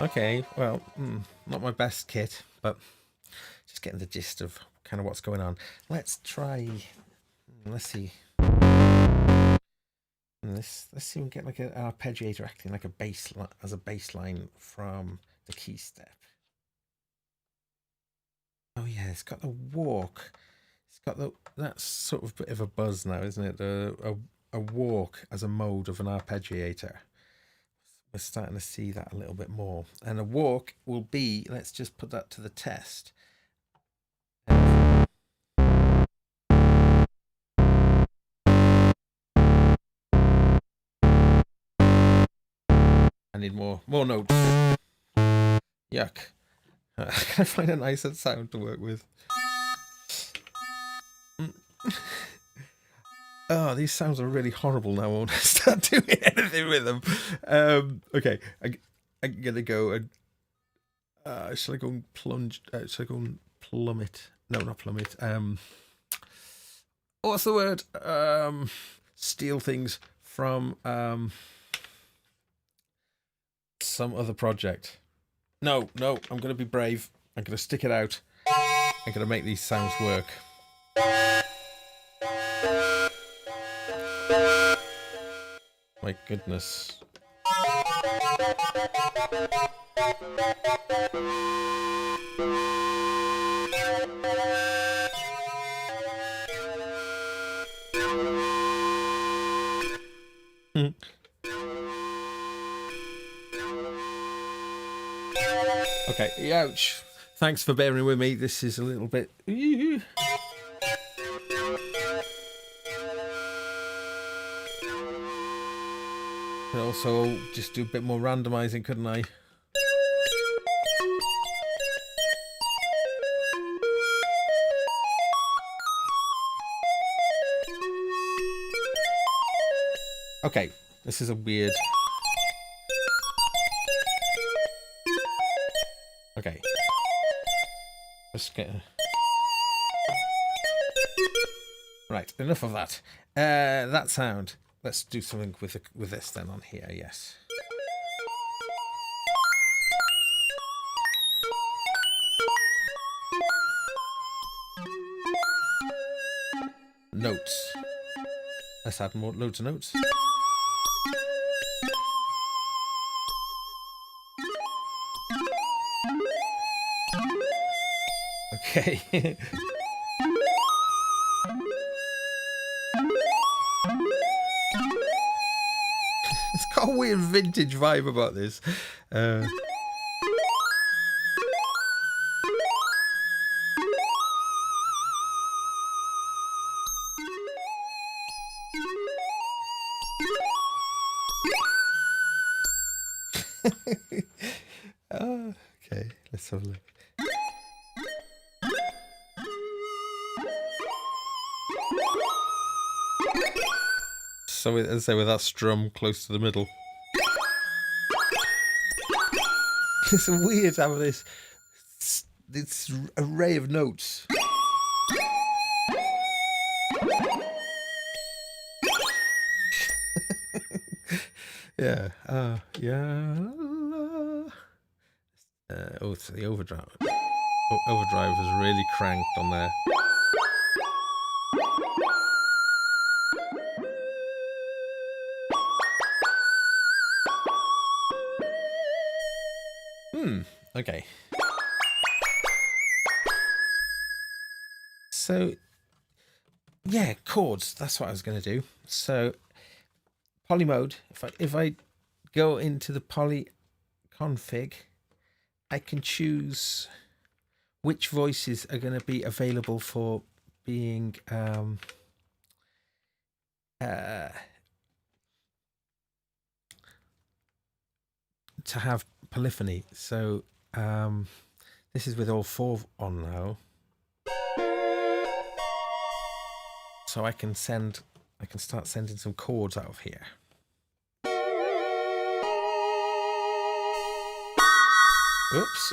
B: Okay, well, not my best kit, but just getting the gist of kind of what's going on. Let's try. Let's see. Let's see if we can get like an arpeggiator acting like a bass as a bass line from the Keystep. Oh yeah, it's got the walk. It's got that's sort of a bit of a buzz now, isn't it? A walk as a mode of an arpeggiator. We're starting to see that a little bit more. And a walk will be, let's just put that to the test. I need more notes. Yuck. Can I find a nicer sound to work with? Oh, these sounds are really horrible now. I won't start doing anything with them. Okay, I'm gonna go and shall I go and plunge? Shall I go and plummet? No, not plummet. What's the word? Steal things from some other project. No, I'm gonna be brave. I'm gonna stick it out. I'm gonna make these sounds work. My goodness. Okay, ouch. Thanks for bearing with me. This is a little bit... Could also just do a bit more randomizing, couldn't I? Okay, this is a weird... Okay. Let's get... Right, enough of that. That sound. Let's do something with this then on here, yes. Notes. Let's add more loads of notes. Okay. It's got a weird vintage vibe about this. Okay, let's have a look. So, as I say, with that strum close to the middle. It's weird having this array of notes. Yeah. Yeah. Oh, it's the overdrive. Overdrive is really cranked on there. Okay. So, yeah, chords. That's what I was going to do. So, poly mode, if I go into the poly config, I can choose which voices are going to be available for being to have polyphony. So this is with all 4 on now. So I can start sending some chords out of here. Oops.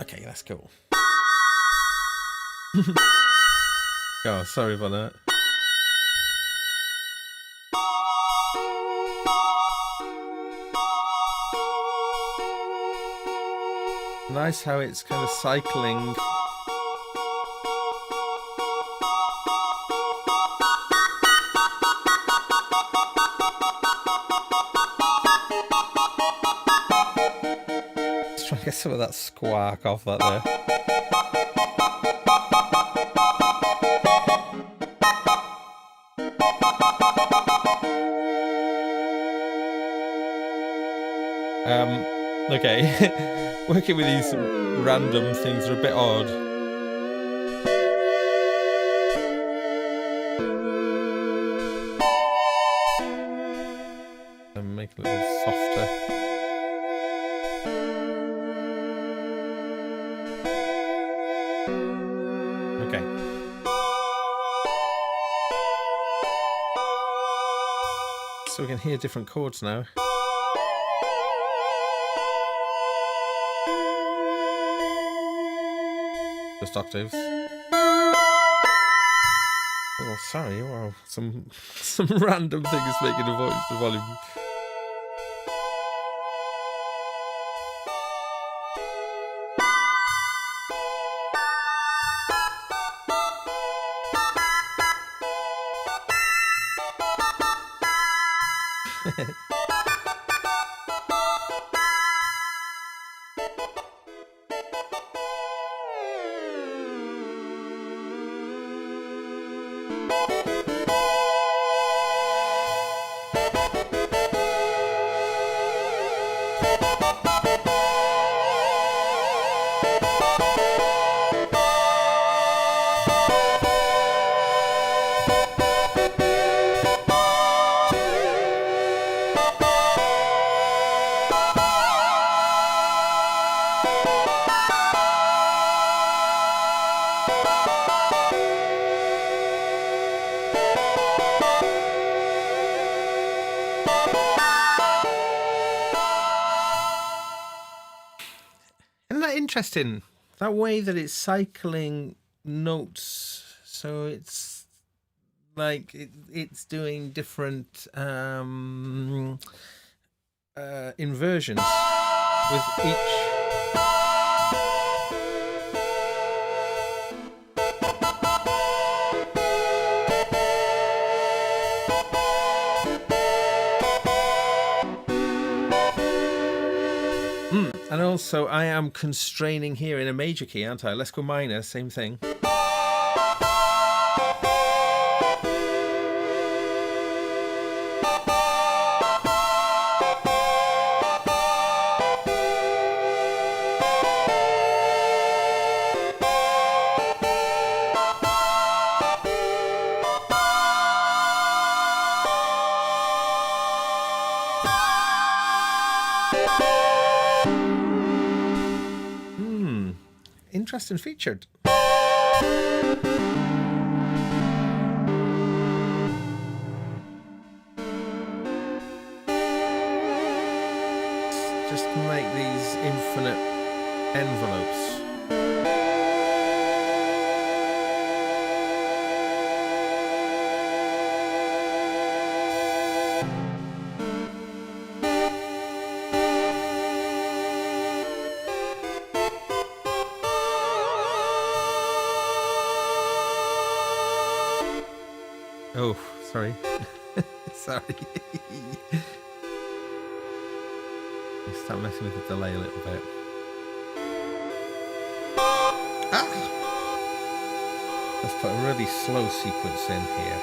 B: Okay, that's cool. Oh, sorry about that. Nice how it's kind of cycling. Just trying to get some of that squawk off that there. Okay, working with these random things are a bit odd. And make it a little softer. Okay. So we can hear different chords now. Just octaves. Oh, sorry. Wow, some random thing is making the volume. Interesting, that way that it's cycling notes, so it's like it's doing different inversions with each. And also, I am constraining here in a major key, aren't I? Let's go minor, same thing. Interesting featured. Just make these infinite envelopes. Oh, sorry. Sorry. Start messing with the delay a little bit. Ah! Let's put a really slow sequence in here.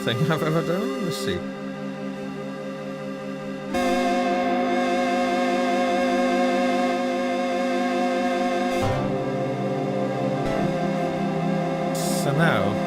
B: thing I've ever done. Let's see. So now...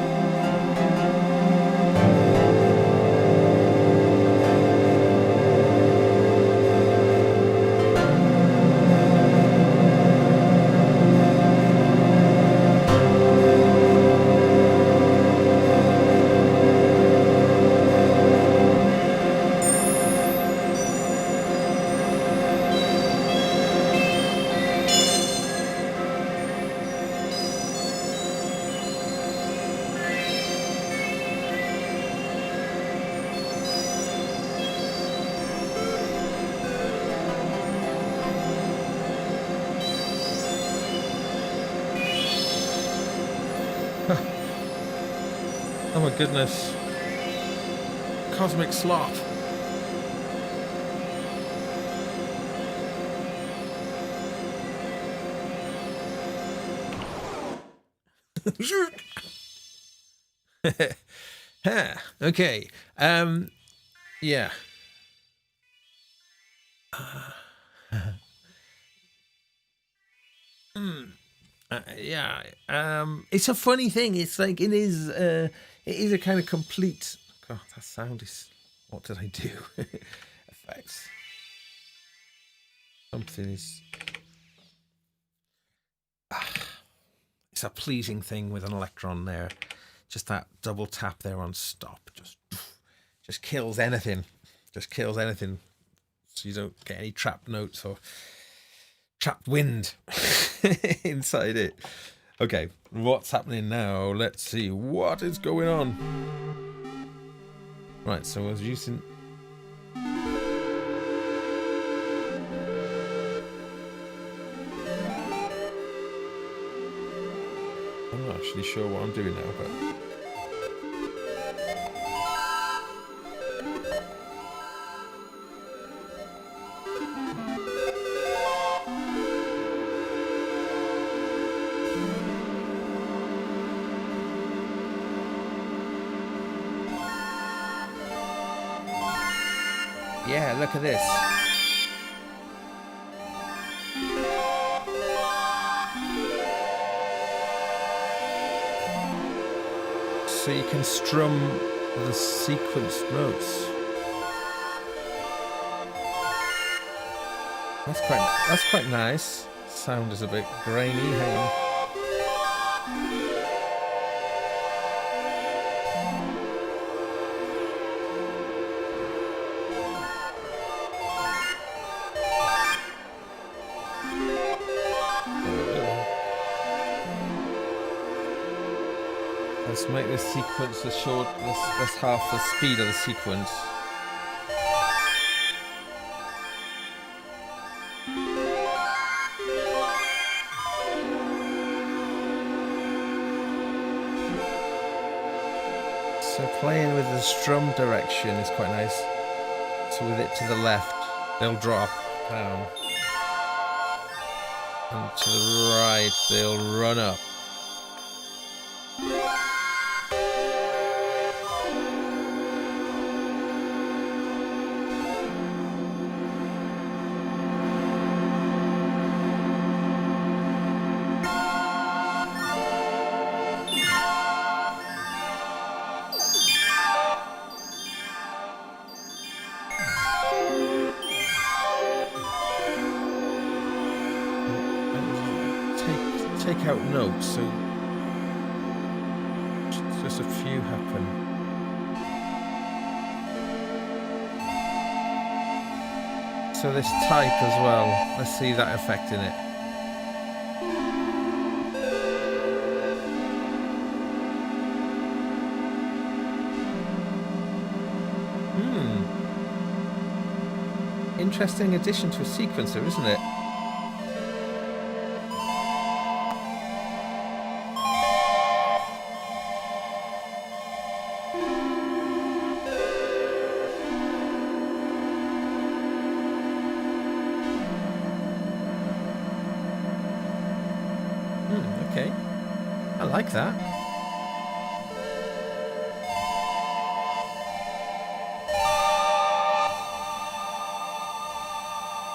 B: Oh my goodness. Cosmic slop. Okay. Yeah. Yeah. It's a funny thing. It's like it is a kind of complete... God, that sound is... What did I do? Effects. Something is... It's a pleasing thing with an Elektron there. Just that double tap there on stop. Just kills anything. Just kills anything. So you don't get any trapped notes or trapped wind inside it. Okay, what's happening now? Let's see what is going on. Right, so I was using... I'm not actually sure what I'm doing now, but... Yeah, look at this. So you can strum the sequence notes. That's quite nice. Sound is a bit grainy. Hang on. Let's make this sequence the short. Let's half the speed of the sequence. So playing with the strum direction is quite nice. So with it to the left, they'll drop down, and to the right, they'll run up. Take out notes, so just a few happen. So this type as well, let's see that effect in it. Interesting addition to a sequencer, isn't it? Okay, I like that.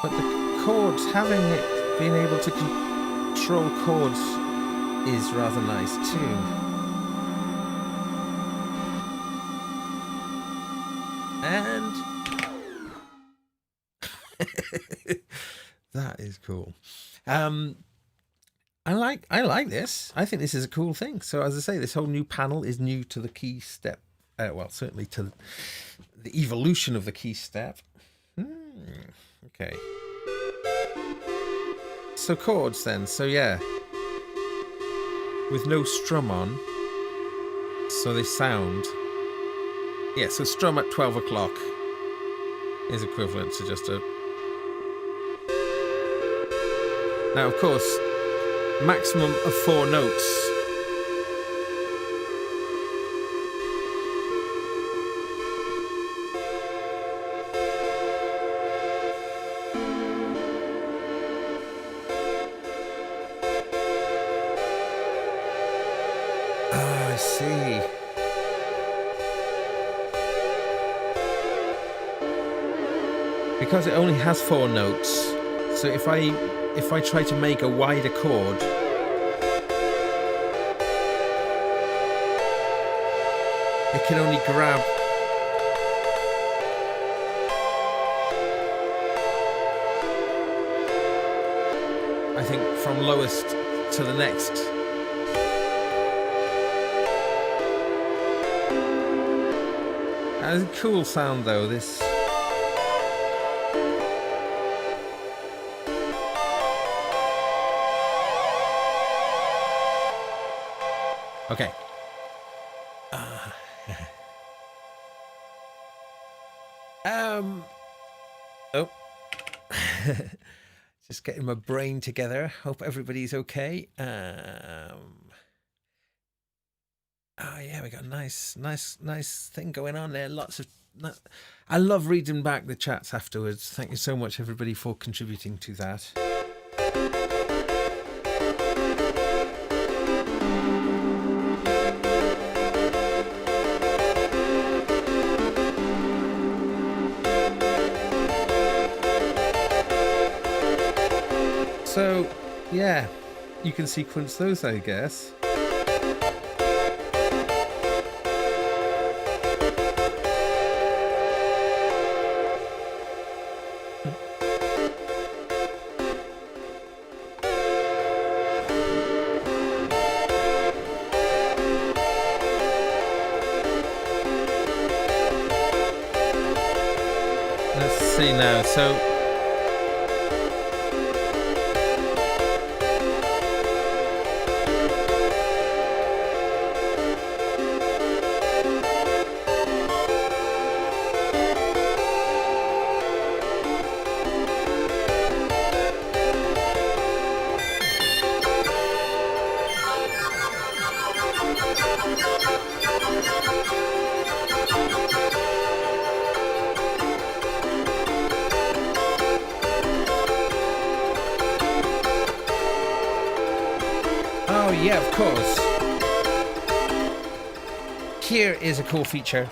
B: But the chords, having it, being able to control chords is rather nice too. And that is cool. I like this. I think this is a cool thing. So as I say, this whole new panel is new to the Keystep. Well, certainly to the evolution of the Keystep. Okay. So chords then. So yeah, with no strum on, so they sound. Yeah. So strum at 12 o'clock is equivalent to just a. Now, of course, maximum of 4 notes. Oh, I see. Because it only has 4 notes, so if I try to make a wider chord, it can only grab I think from lowest to the next. That's a cool sound though, this. Okay. Oh. Just getting my brain together. Hope everybody's okay. Oh yeah, we got a nice thing going on there. Lots of. I love reading back the chats afterwards. Thank you so much, everybody, for contributing to that. So, yeah, you can sequence those, I guess. Let's see now. So. Oh yeah, of course. Here is a cool feature.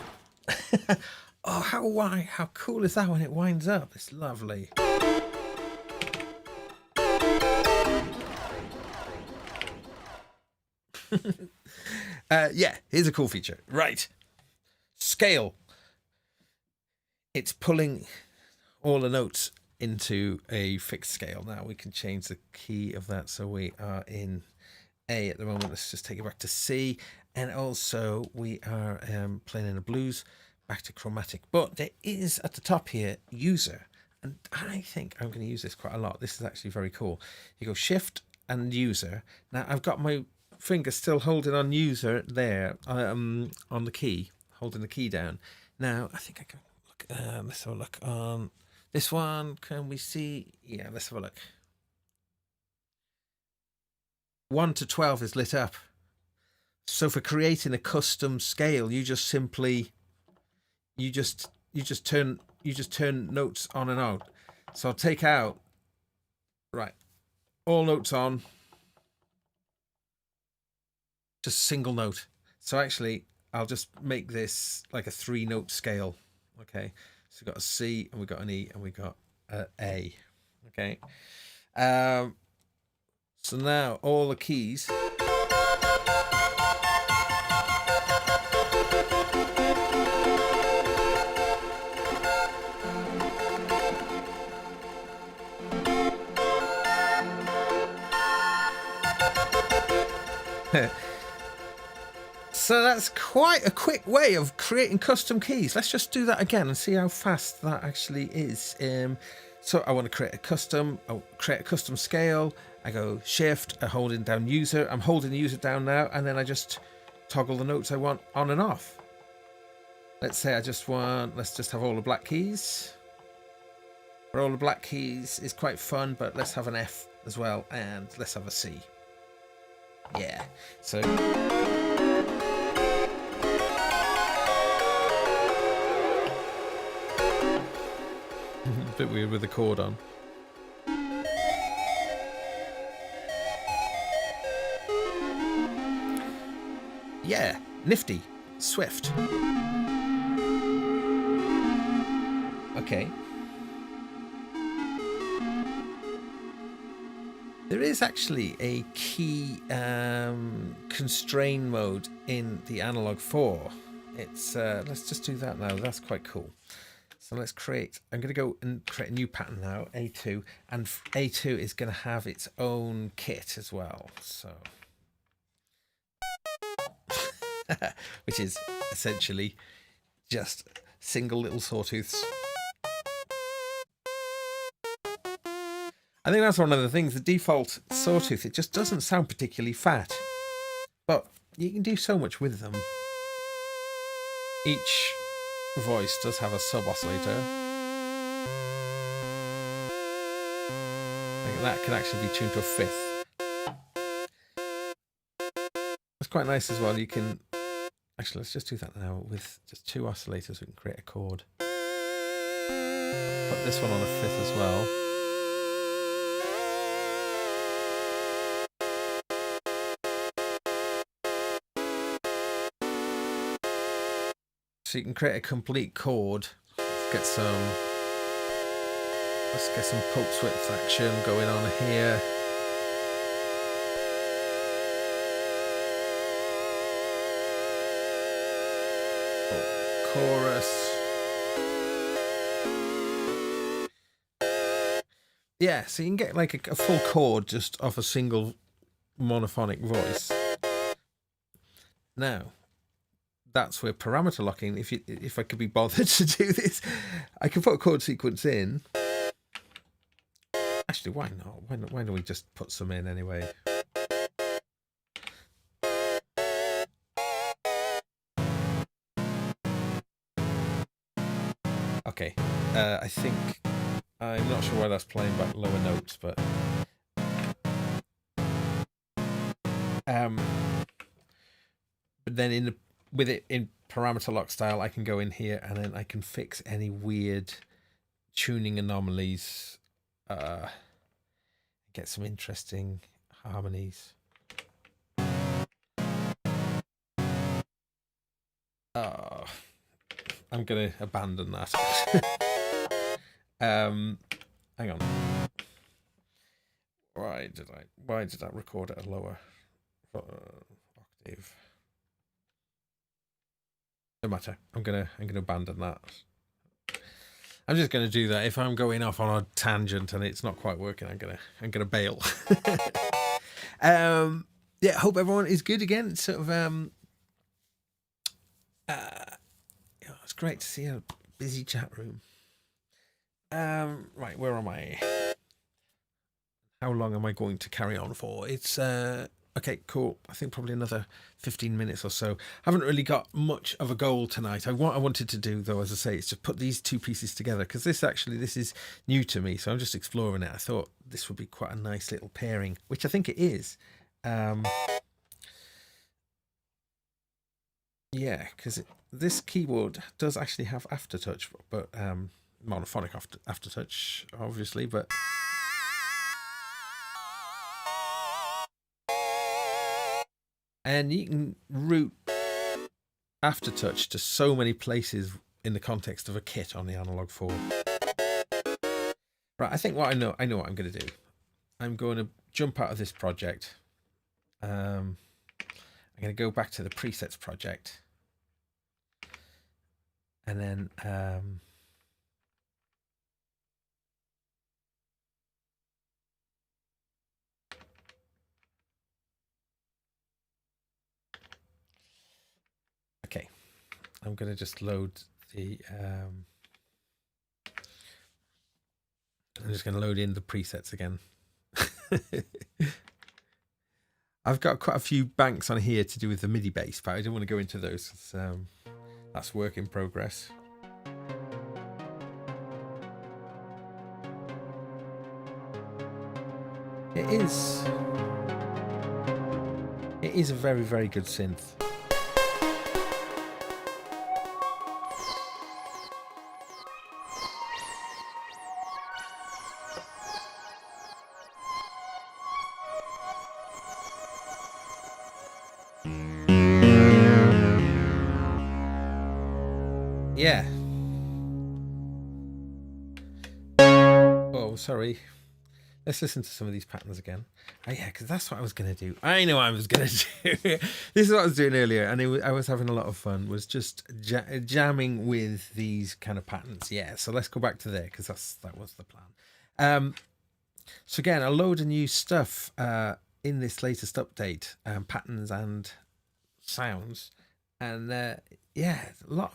B: Oh, how cool is that when it winds up? It's lovely. Yeah, here's a cool feature. Right. Scale. It's pulling all the notes into a fixed scale. Now we can change the key of that. So we are in A at the moment. Let's just take it back to C. And also we are playing in a blues, back to chromatic. But there is at the top here, user. And I think I'm going to use this quite a lot. This is actually very cool. You go shift and user. Now I've got my finger still holding on user there on the key, holding the key down. Now I think I can look. Let's have a look on this one. Can we see? Yeah, let's have a look. 1 to 12 is lit up. So for creating a custom scale, you just simply turn notes on and out. So I'll take out all notes on. Just single note. So actually, I'll just make this like a 3-note scale. Okay, so we've got a C and we've got an E and we've got an A. Okay. So now all the keys. So that's quite a quick way of creating custom keys. Let's just do that again and see how fast that actually is. So I want to create a custom. I'll create a custom scale. I go shift, I hold in down user. I'm holding the user down now, and then I just toggle the notes I want on and off. Let's say I just want, let's just have all the black keys. For all the black keys is quite fun, but let's have an F as well, and let's have a C. Yeah, so... a bit weird with the chord on. Yeah, nifty, swift. Okay. There is actually a key constrain mode in the Analog 4. It's let's just do that now. That's quite cool. So let's create, I'm going to go and create a new pattern now, A2, and A2 is going to have its own kit as well. So, which is essentially just single little sawtooths. I think that's one of the things, the default sawtooth, it just doesn't sound particularly fat, but you can do so much with them. Each voice does have a sub oscillator. Like that can actually be tuned to a fifth. It's quite nice as well. You can actually, let's just do that now with just two oscillators. We can create a chord. Put this one on a fifth as well. So you can create a complete chord. Let's get some pulse width action going on here. Chorus. Yeah, so you can get like a full chord just off a single monophonic voice. Now, that's where parameter locking, if I could be bothered to do this, I can put a chord sequence in. Actually, why not? Why don't we just put some in anyway? Okay, I think, I'm not sure why that's playing back lower notes, but then with it in parameter lock style, I can go in here and then I can fix any weird tuning anomalies, get some interesting harmonies. I'm gonna abandon that. Hang on. Why did I record at a lower octave? No matter. I'm gonna abandon that. I'm just gonna do that. If I'm going off on a tangent and it's not quite working, I'm gonna bail. Yeah, hope everyone is good again. It's sort of it's great to see a busy chat room. Right, where am I? How long am I going to carry on for? It's okay, cool. I think probably another 15 minutes or so. Haven't really got much of a goal tonight. What I wanted to do, though, as I say, is to put these two pieces together, because this is new to me, so I'm just exploring it. I thought this would be quite a nice little pairing, which I think it is. Yeah, because this keyboard does actually have aftertouch, but monophonic aftertouch, obviously, but and you can route aftertouch to so many places in the context of a kit on the Analog 4. Right, I think I know what I'm going to do. I'm going to jump out of this project. I'm going to go back to the presets project. And then okay, I'm going to just load the I'm just going to load in the presets again. I've got quite a few banks on here to do with the MIDI bass, but I don't want to go into those. That's work in progress. It is a very, very good synth. Yeah. Oh, sorry. Let's listen to some of these patterns again. Oh, yeah, because that's what I was going to do. I know what I was going to do. This is what I was doing earlier, and I was having a lot of fun, was just jamming with these kind of patterns. Yeah, so let's go back to there, because that was the plan. So again, a load of new stuff in this latest update, patterns and sounds. And yeah, a lot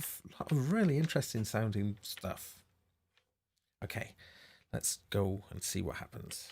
B: of really interesting sounding stuff. Okay, let's go and see what happens.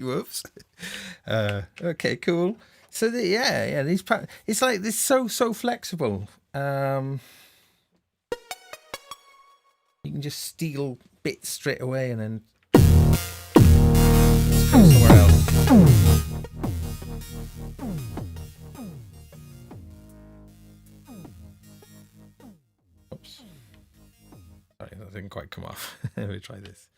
B: Whoops. Okay, cool. So yeah, these patterns, it's like this so flexible. You can just steal bits straight away and then go somewhere else. Oops. Sorry, that didn't quite come off. Let me try this.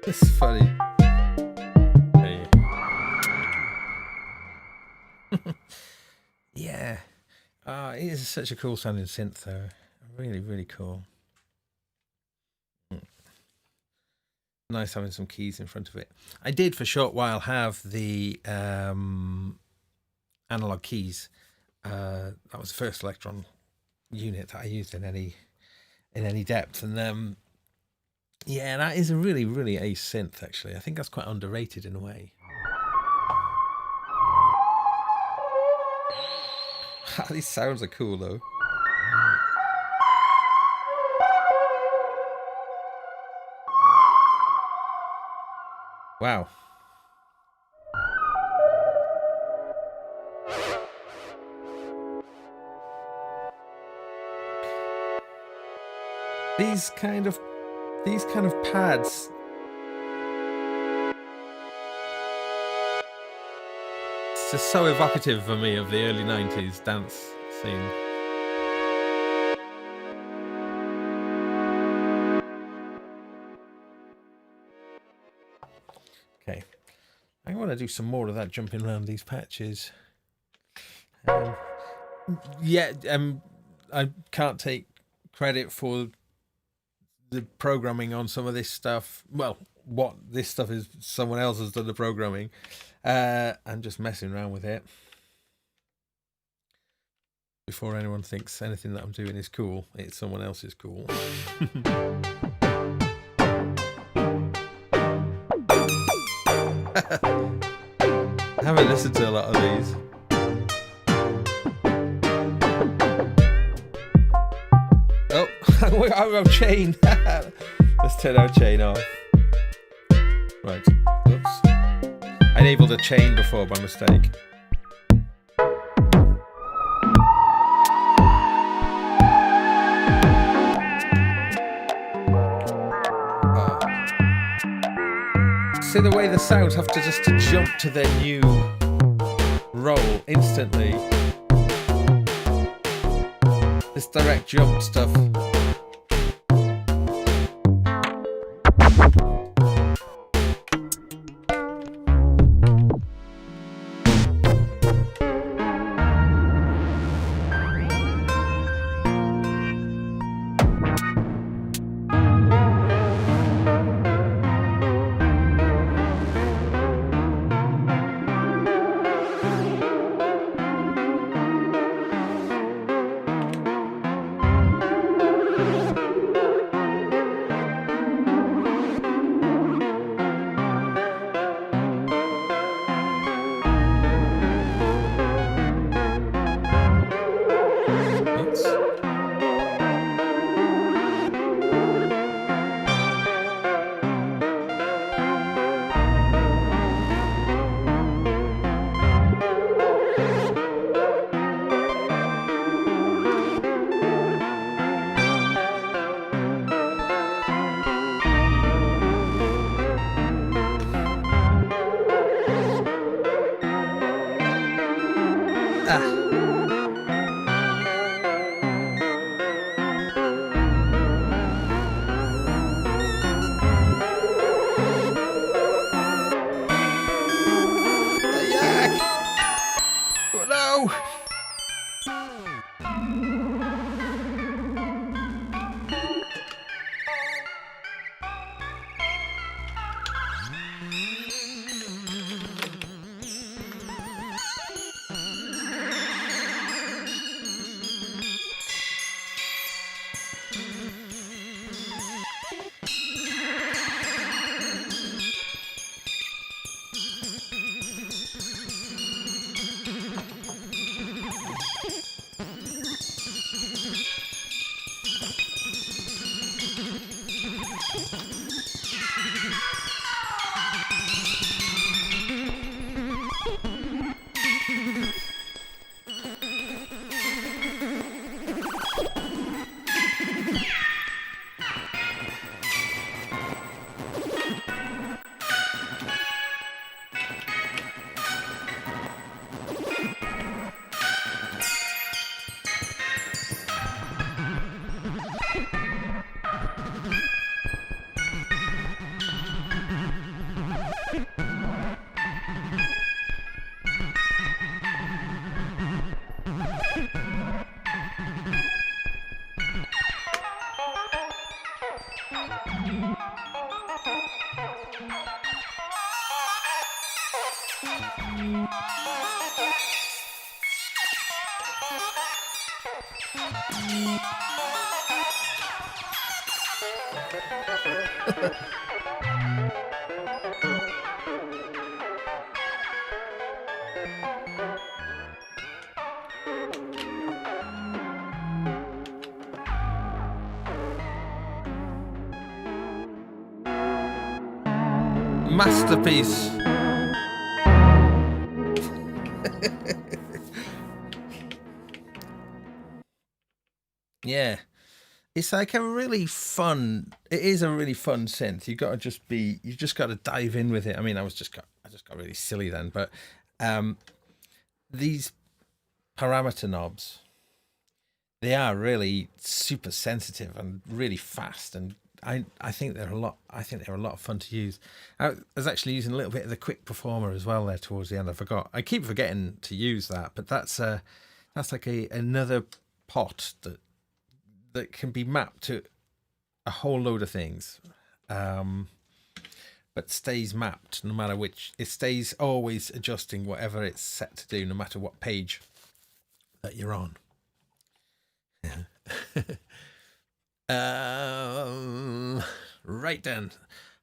B: It's funny. Hey. Yeah. It is such a cool sounding synth though. Really, really cool. Nice having some keys in front of it. I did for a short while have the analog keys. That was the first Elektron unit that I used in any depth, and yeah, that is a really, really ace synth actually. I think that's quite underrated in a way. These sounds are cool though. Wow. These kind of pads. It's just so evocative for me of the early 90s dance scene. Okay, I want to do some more of that jumping around these patches. Yeah, I can't take credit for the programming on some of this stuff. Well, what this stuff is, someone else has done the programming. I'm just messing around with it. Before anyone thinks anything that I'm doing is cool, it's someone else's cool. I haven't listened to a lot of these. Oh, our chain. Let's turn our chain off. Right. Oops. I enabled a chain before by mistake. See the way the sounds have to just to jump to their new role instantly. This direct jump stuff. Masterpiece. Yeah, it's like a really fun. It is a really fun synth. You just got to dive in with it. I mean, I just got really silly then, but these parameter knobs, they are really super sensitive and really fast, and I think they're a lot. I think they're a lot of fun to use. I was actually using a little bit of the quick performer as well there towards the end. I forgot. I keep forgetting to use that, but that's like another pot that can be mapped to a whole load of things, but stays mapped no matter which. It stays always adjusting whatever it's set to do, no matter what page that you're on. Right then.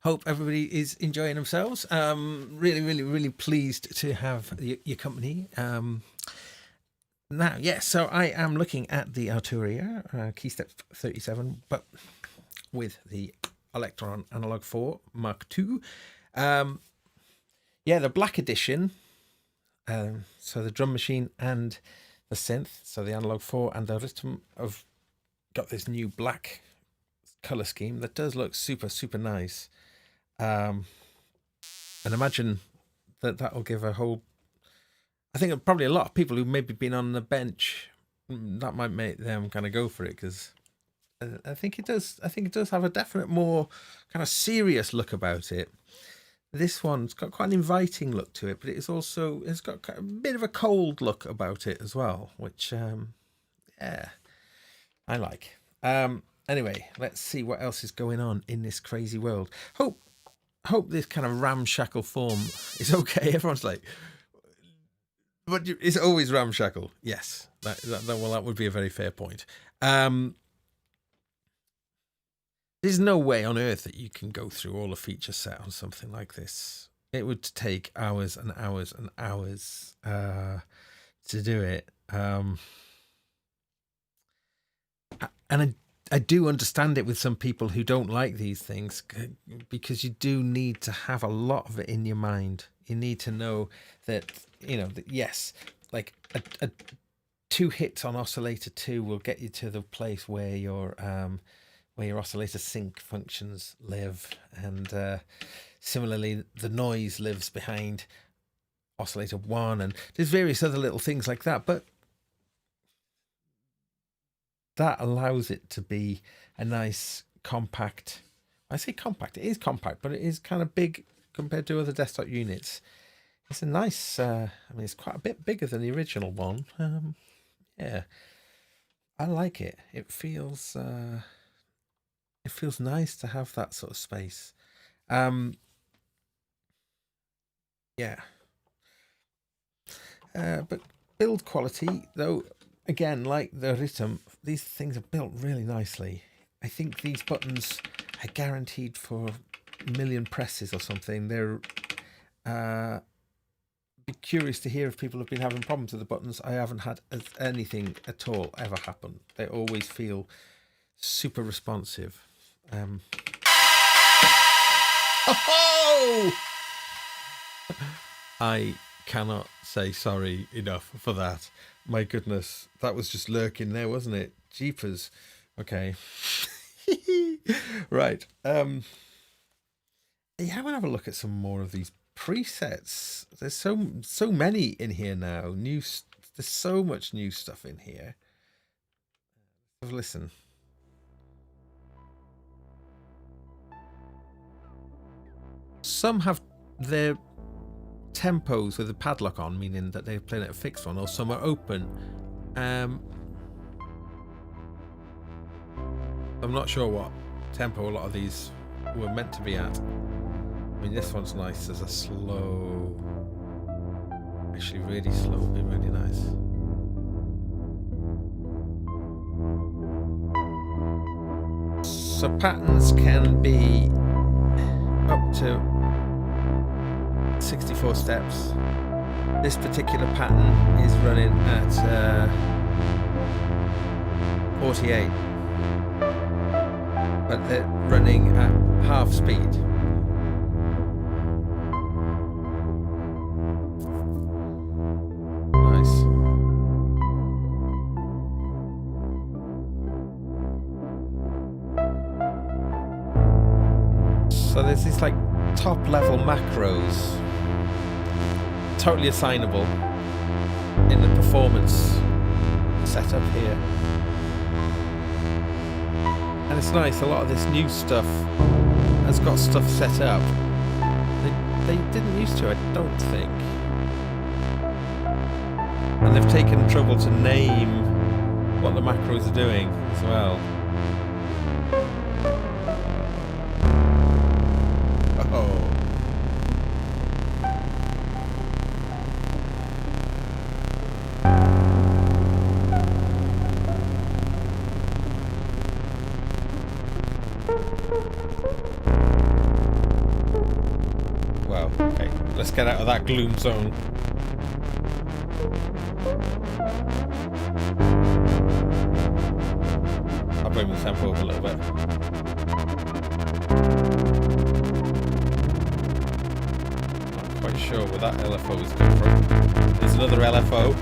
B: Hope everybody is enjoying themselves. Really pleased to have your company. Now, yes, so I am looking at the Arturia Keystep 37, but with the Elektron Analog 4 Mark II. The Black Edition. So the drum machine and the synth, so the Analog 4 and the Rhythm have got this new black color scheme that does look super nice. And imagine that will give a whole. I think probably a lot of people who maybe been on the bench, that might make them kind of go for it, because I think it does. I think it does have a definite more kind of serious look about it. This one's got quite an inviting look to it, but it's got a bit of a cold look about it as well, which I like. Anyway, let's see what else is going on in this crazy world. Hope this kind of ramshackle form is okay. Everyone's like, but it's always ramshackle. Yes, that would be a very fair point. There's no way on earth that you can go through all the feature set on something like this. It would take hours and hours and hours to do it. And I do understand it with some people who don't like these things, because you do need to have a lot of it in your mind. You need to know that, that yes, like a 2 hits on oscillator 2 will get you to the place where your oscillator sync functions live, and similarly the noise lives behind oscillator 1, and there's various other little things like that, but that allows it to be a nice compact. I say compact, it is compact, but it is kind of big compared to other desktop units. It's a nice, it's quite a bit bigger than the original one. Yeah, I like it. It feels nice to have that sort of space. But build quality, though, again, like the Rhythm, these things are built really nicely. I think these buttons are guaranteed for a million presses or something. They're be curious to hear if people have been having problems with the buttons. I haven't had anything at all ever happen. They always feel super responsive. Oh! I cannot say sorry enough for that. My goodness, that was just lurking there, wasn't it? Jeepers. Okay. Right. Yeah, I'm gonna have a look at some more of these presets. There's so many in here now. There's so much new stuff in here. Listen. Some have their tempos with a padlock on, meaning that they're playing at a fixed one, or some are open. I'm not sure what tempo a lot of these were meant to be at. I mean, this one's nice as a slow, actually really slow, would be really nice. So patterns can be up to 64 steps. This particular pattern is running at 48, but they're running at half speed. Nice. So there's these like top level macros, totally assignable in the performance setup here. And it's nice, a lot of this new stuff has got stuff set up. They didn't used to, I don't think. And they've taken trouble to name what the macros are doing as well. Oh. Well, okay, let's get out of that gloom zone. I'll bring the tempo up a little bit. Not quite sure where that LFO is coming from. There's another LFO.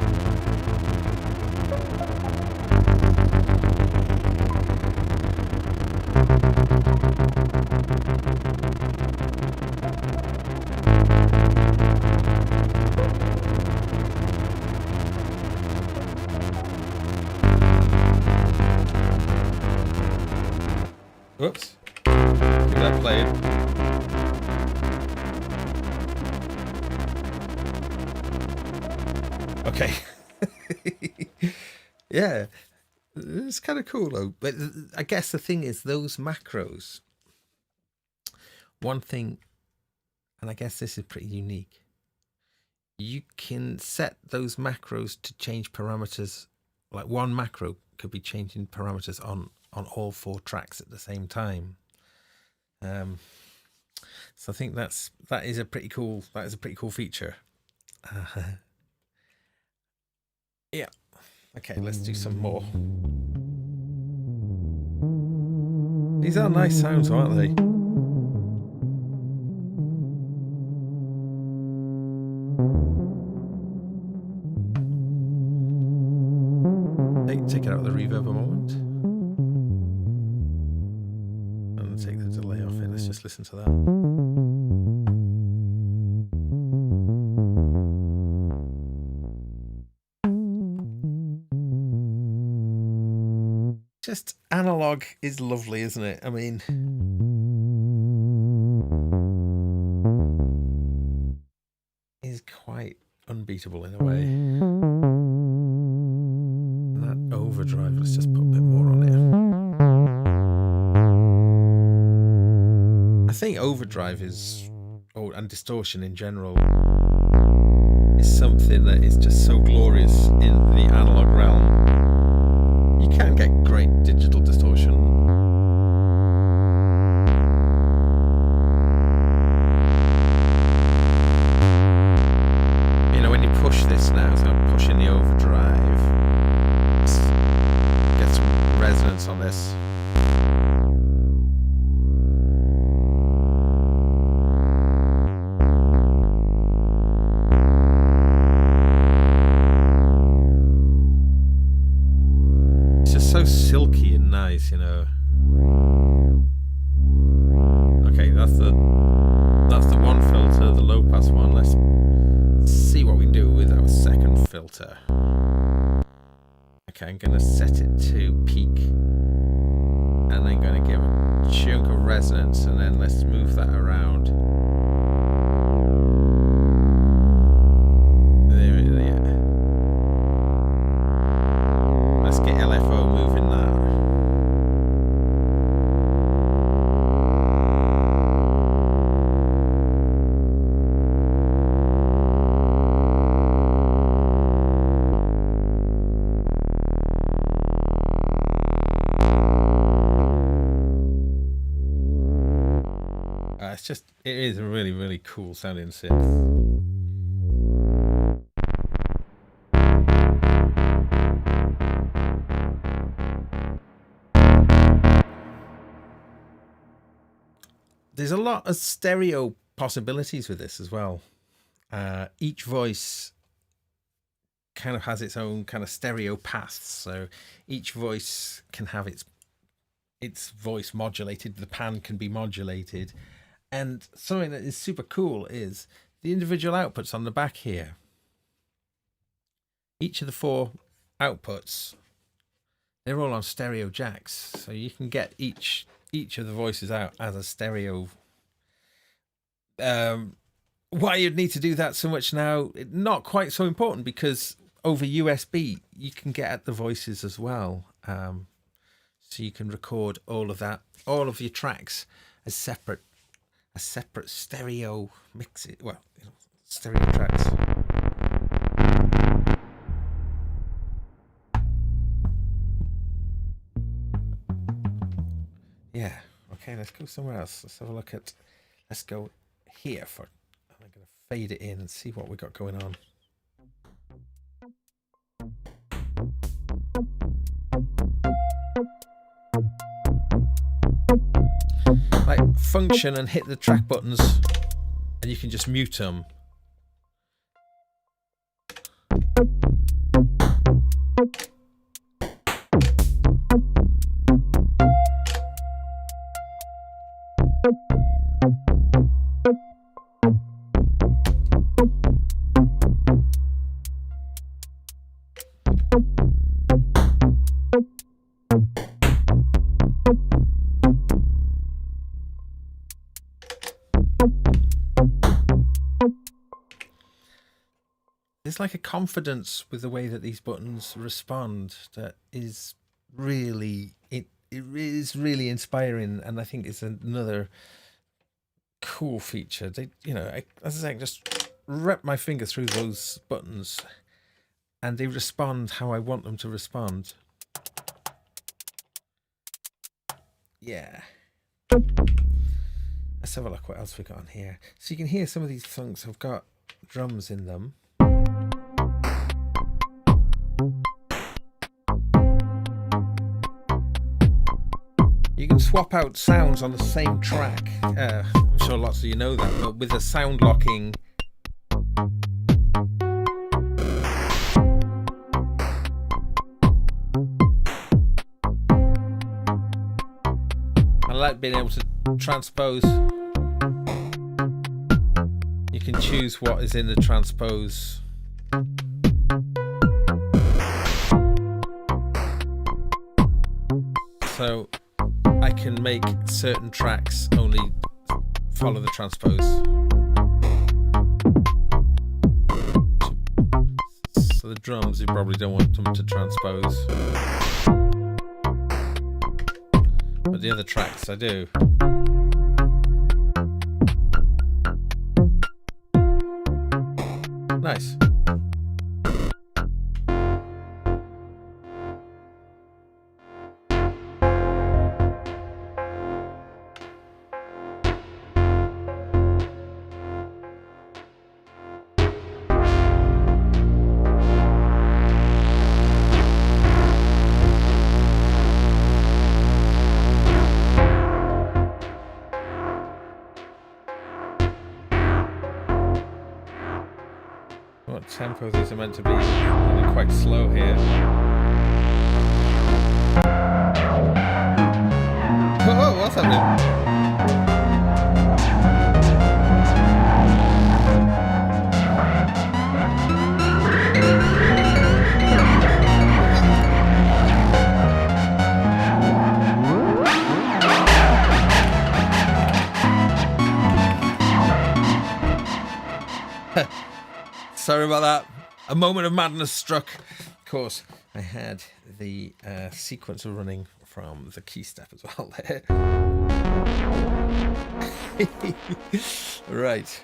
B: Whoops. Keep that playing. Okay. Yeah. It's kind of cool though. But I guess the thing is those macros. One thing, and I guess this is pretty unique. You can set those macros to change parameters. Like one macro could be changing parameters on all 4 tracks at the same time. So I think that is a pretty cool feature. Yeah. Okay, let's do some more. These are nice sounds, aren't they? Take it out of the reverb a moment. And take the delay off it. Let's just listen to that. Just analog is lovely, isn't it? I mean, is quite unbeatable in a way. And that overdrive, let's just put a bit more on it. I think overdrive and distortion in general is something that is just so glorious in the analog realm. You can get great digital distortion. You know, when you push this now, so I'm pushing the overdrive, get some resonance on this. that's the one filter, the low pass one. Let's see what we can do with our second filter. Okay, I'm going to set it to peak, and then going to give a chunk of resonance, and then let's move that around. There it is. Let's get LFO moving now. It is a really, really cool sounding synth. There's a lot of stereo possibilities with this as well. Each voice kind of has its own kind of stereo paths, so each voice can have its voice modulated. The pan can be modulated. And something that is super cool is the individual outputs on the back here. Each of the 4 outputs, they're all on stereo jacks, so you can get each of the voices out as a stereo. Why you'd need to do that so much now, not quite so important, because over USB you can get at the voices as well. So you can record all of that, all of your tracks as separate stereo mix, stereo tracks. Yeah, okay, let's go somewhere else. Let's have a look at, let's go here for, I'm going to fade it in and see what we got going on. Like function and hit the track buttons, and you can just mute them. There's like a confidence with the way that these buttons respond that is really, it is really inspiring, and I think it's another cool feature. They, as I say, I can just wrap my finger through those buttons and they respond how I want them to respond. Yeah. Let's have a look what else we got on here. So you can hear some of these funks have got drums in them. You can swap out sounds on the same track. I'm sure lots of you know that, but with the sound locking, I like being able to transpose. You can choose what is in the transpose. So I can make certain tracks only follow the transpose. So the drums, you probably don't want them to transpose. But the other tracks, I do. Nice. What tempo these are meant to be? They're quite slow here. Oh, what's happening? Sorry about that. A moment of madness struck. Of course, I had the sequencer running from the Keystep as well there. Right.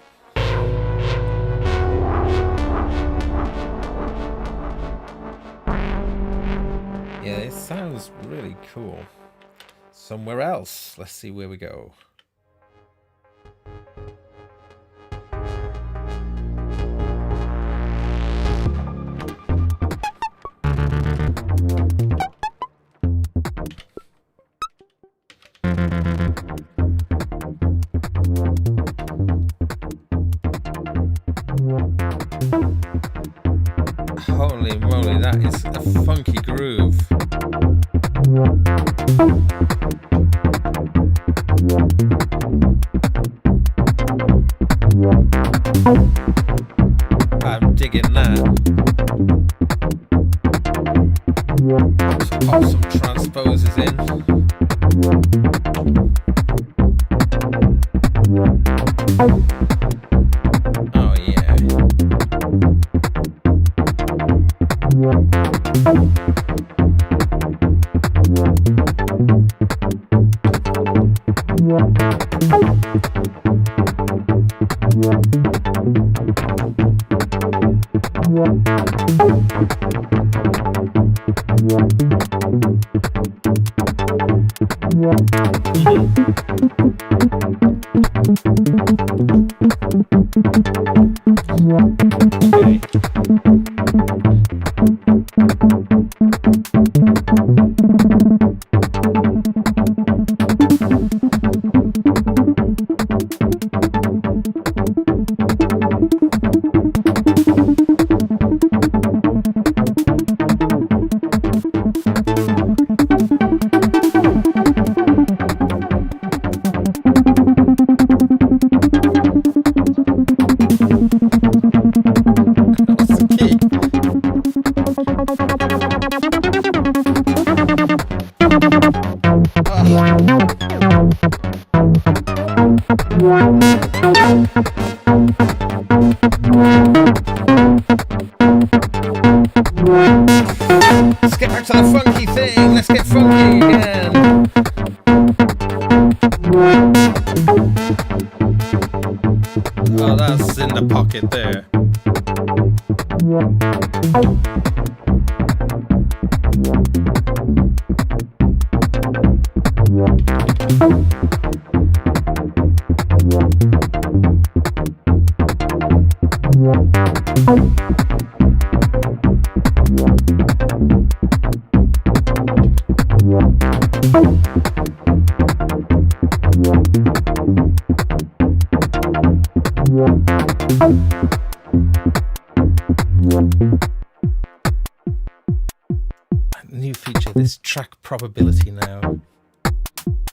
B: Yeah, it sounds really cool. Somewhere else. Let's see where we go. Holy moly, that is a funky groove. I'm digging that. Pop some transposers in. Oh yeah. Let's get back to the funky thing. Let's get funky again. Oh, that's in the pocket there. New feature, this track probability now.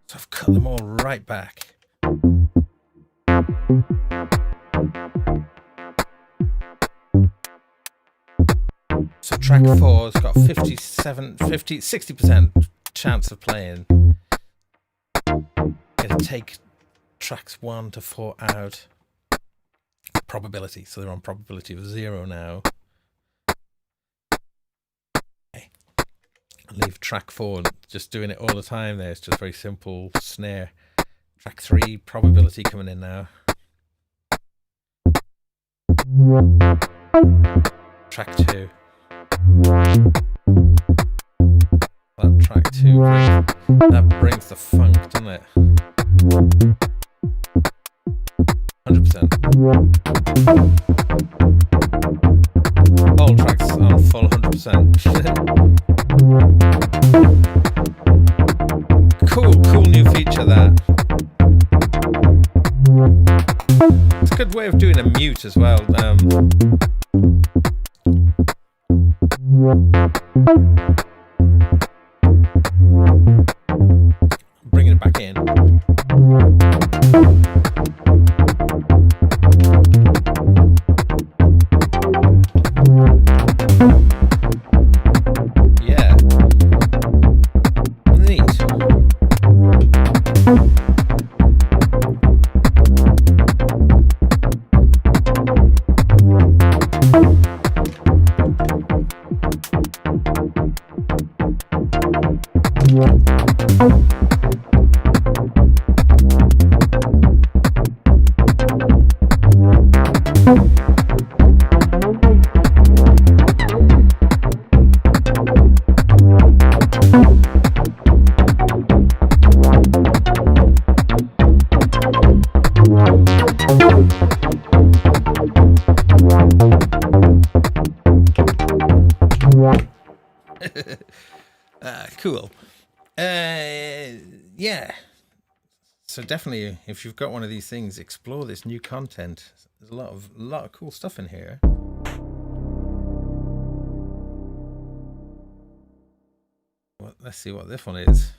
B: So I've cut them all right back. So track 4 has got 60% chance of playing. Gonna take tracks 1 to 4 out. Probability, so they're on probability of 0 now. Okay. Leave track 4, just doing it all the time there. It's just very simple snare. Track 3, probability coming in now. Track 2. That track 2 brings the funk, doesn't it? 100%. All tracks on full 100%. Cool new feature that. It's a good way of doing a mute as well. Bringing it back in. Yeah. Neat. cool. Yeah. So definitely, if you've got one of these things, explore this new content. There's a lot of cool stuff in here. Well, let's see what this one is.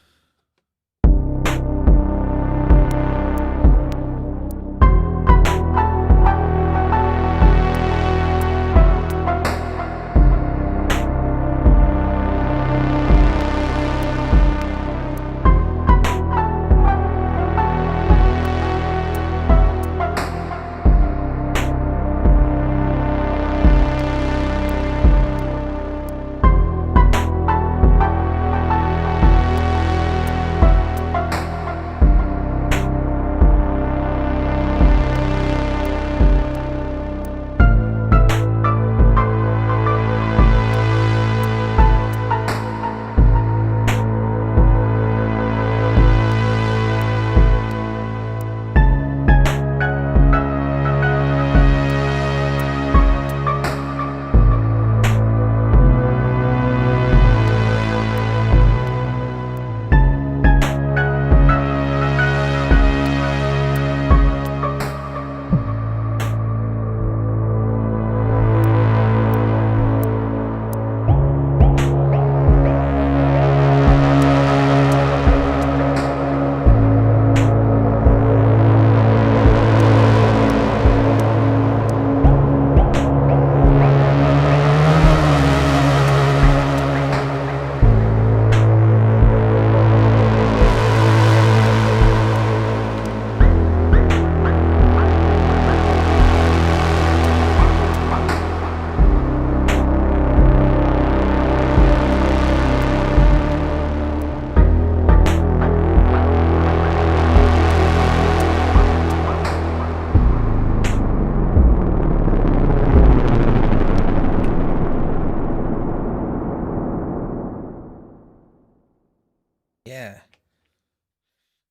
B: Yeah.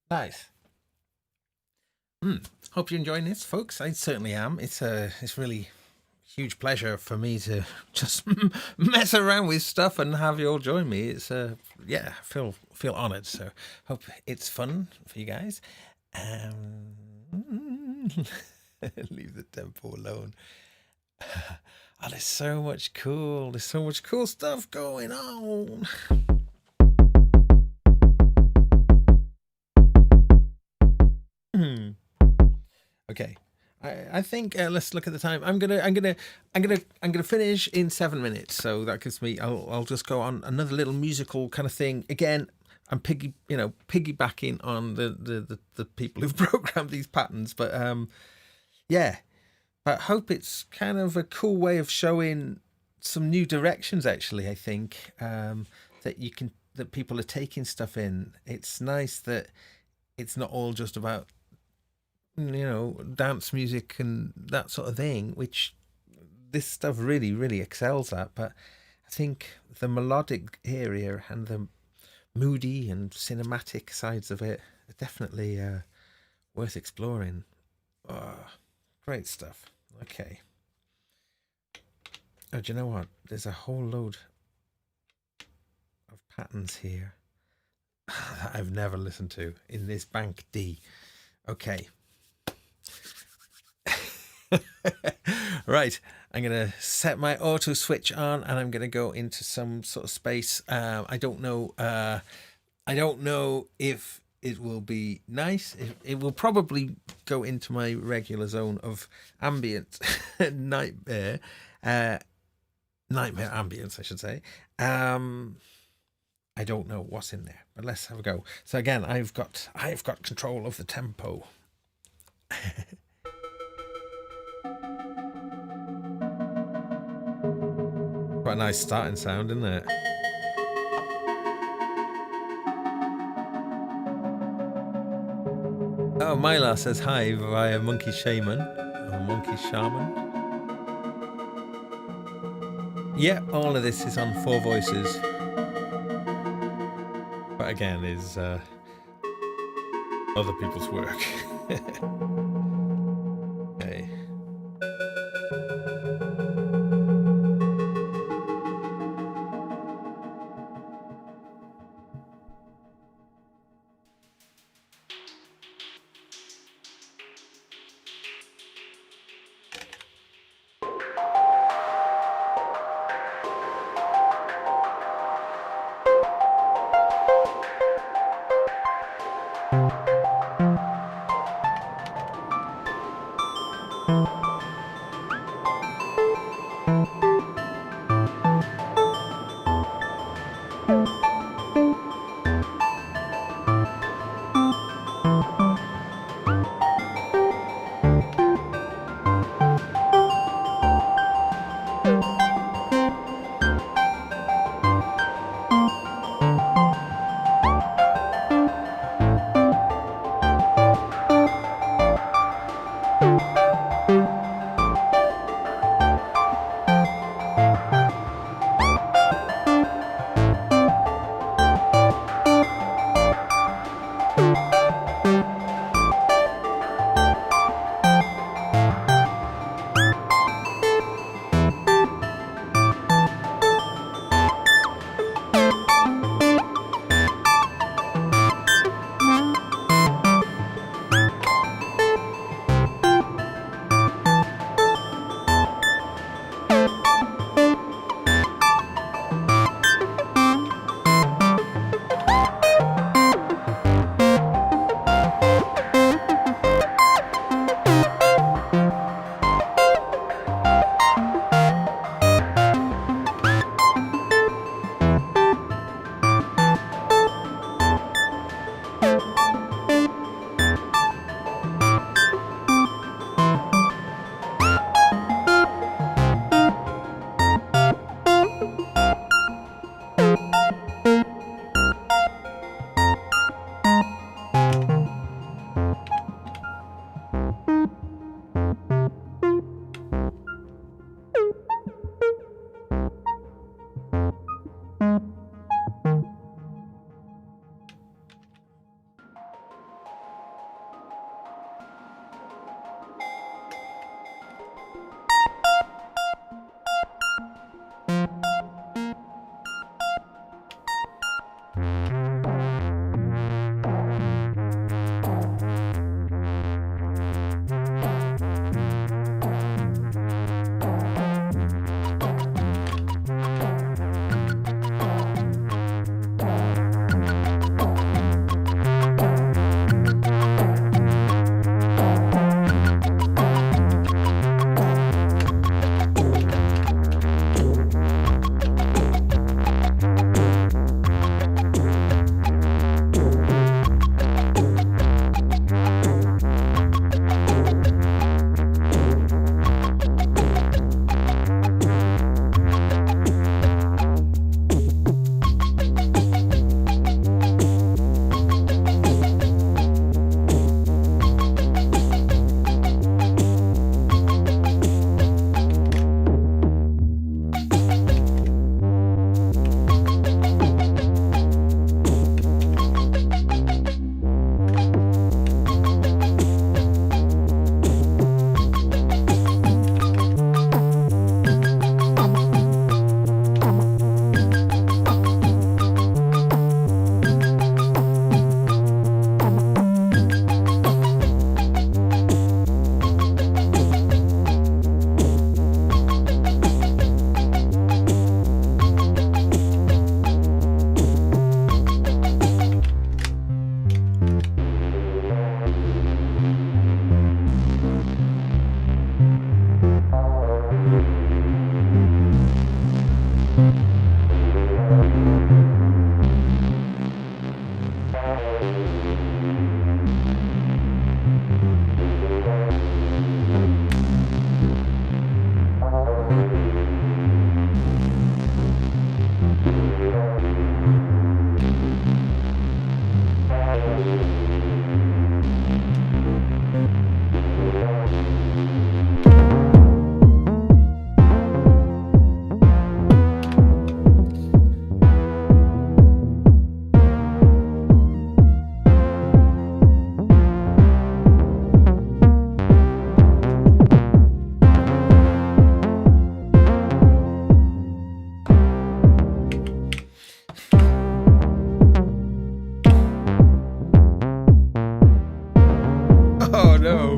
B: Nice. Hope you're enjoying this, folks. I certainly am. It's really huge pleasure for me to just mess around with stuff and have you all join me. It's yeah, I feel honored. So hope it's fun for you guys. Leave the tempo alone. Oh, there's so much cool stuff going on. Okay, I think let's look at the time. I'm gonna finish in 7 minutes, so that gives me. I'll just go on another little musical kind of thing. Again, I'm piggybacking on the people who've programmed these patterns, but yeah. But I hope it's kind of a cool way of showing some new directions. Actually, I think that people are taking stuff in. It's nice that it's not all just about dance music and that sort of thing, which this stuff really excels at. But I think the melodic area and the moody and cinematic sides of it are definitely worth exploring. Oh, great stuff. Okay. Oh, do you know what? There's a whole load of patterns here that I've never listened to in this bank D. Okay. Right, I'm gonna set my auto switch on and I'm gonna go into some sort of space. I don't know if it will be nice. It will probably go into my regular zone of ambient nightmare ambience, I should say. I don't know what's in there, but let's have a go. So again, I've got control of the tempo. Quite a nice starting sound, isn't it? Oh, Myla says hi via Monkey Shaman. Or Monkey Shaman. Yeah, all of this is on 4 voices. But again, is other people's work. Okay.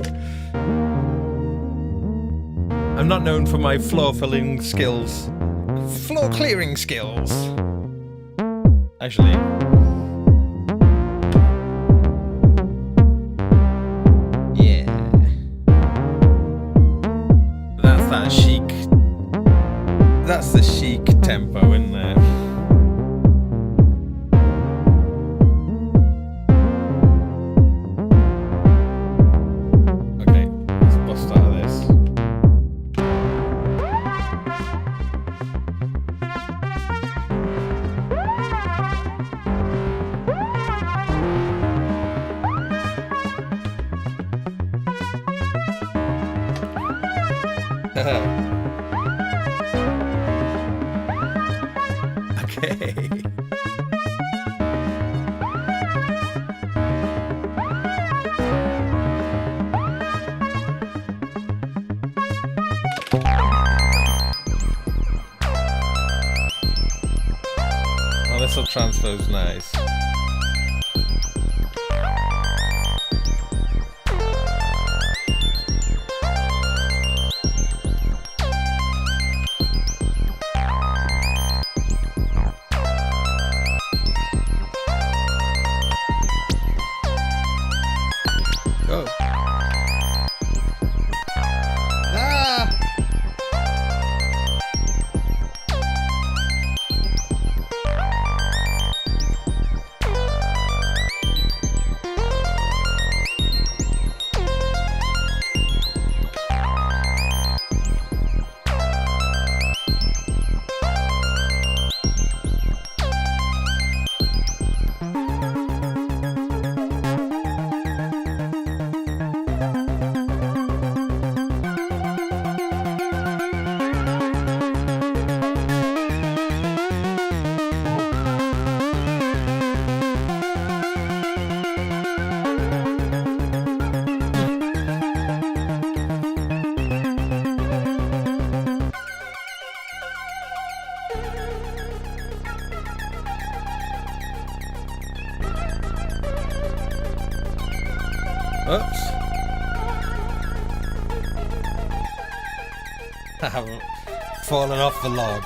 B: show. I'm not known for my floor filling skills. Floor clearing skills. Actually. Yeah. That's that chic. That's the chic tempo in there. Okay, let's bust out of this. Okay. Oh, this will transpose nice. Go. Ah! Oops. I haven't fallen off the log.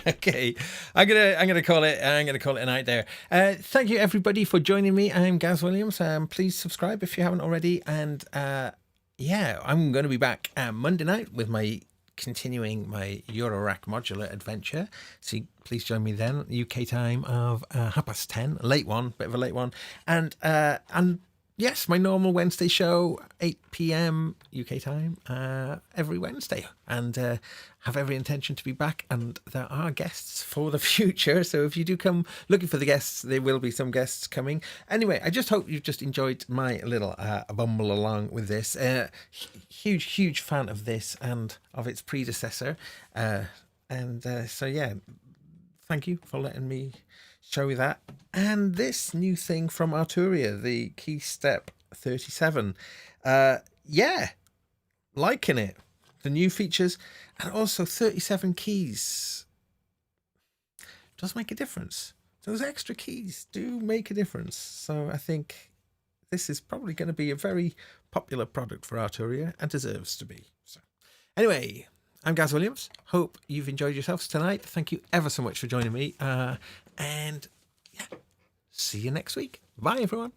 B: Okay, I'm gonna call it a night there. Thank you everybody for joining me. I'm Gaz Williams. Please subscribe if you haven't already. And yeah, I'm going to be back Monday night with continuing my Eurorack modular adventure. So please join me then. UK time of 10:30, bit of a late one, and yes, my normal Wednesday show, 8 p.m. UK time, every Wednesday, and have every intention to be back. And there are guests for the future, so if you do come looking for the guests, there will be some guests coming. Anyway, I just hope you've just enjoyed my little bumble along with this. Huge fan of this and of its predecessor, so yeah, thank you for letting me show you that. And this new thing from Arturia, the Keystep 37, yeah, liking it. The new features, and also 37 keys does make a difference. Those extra keys do make a difference. So I think this is probably going to be a very popular product for Arturia, and deserves to be. So anyway, I'm Gaz Williams. Hope you've enjoyed yourselves tonight. Thank you ever so much for joining me. And yeah, see you next week. Bye, everyone.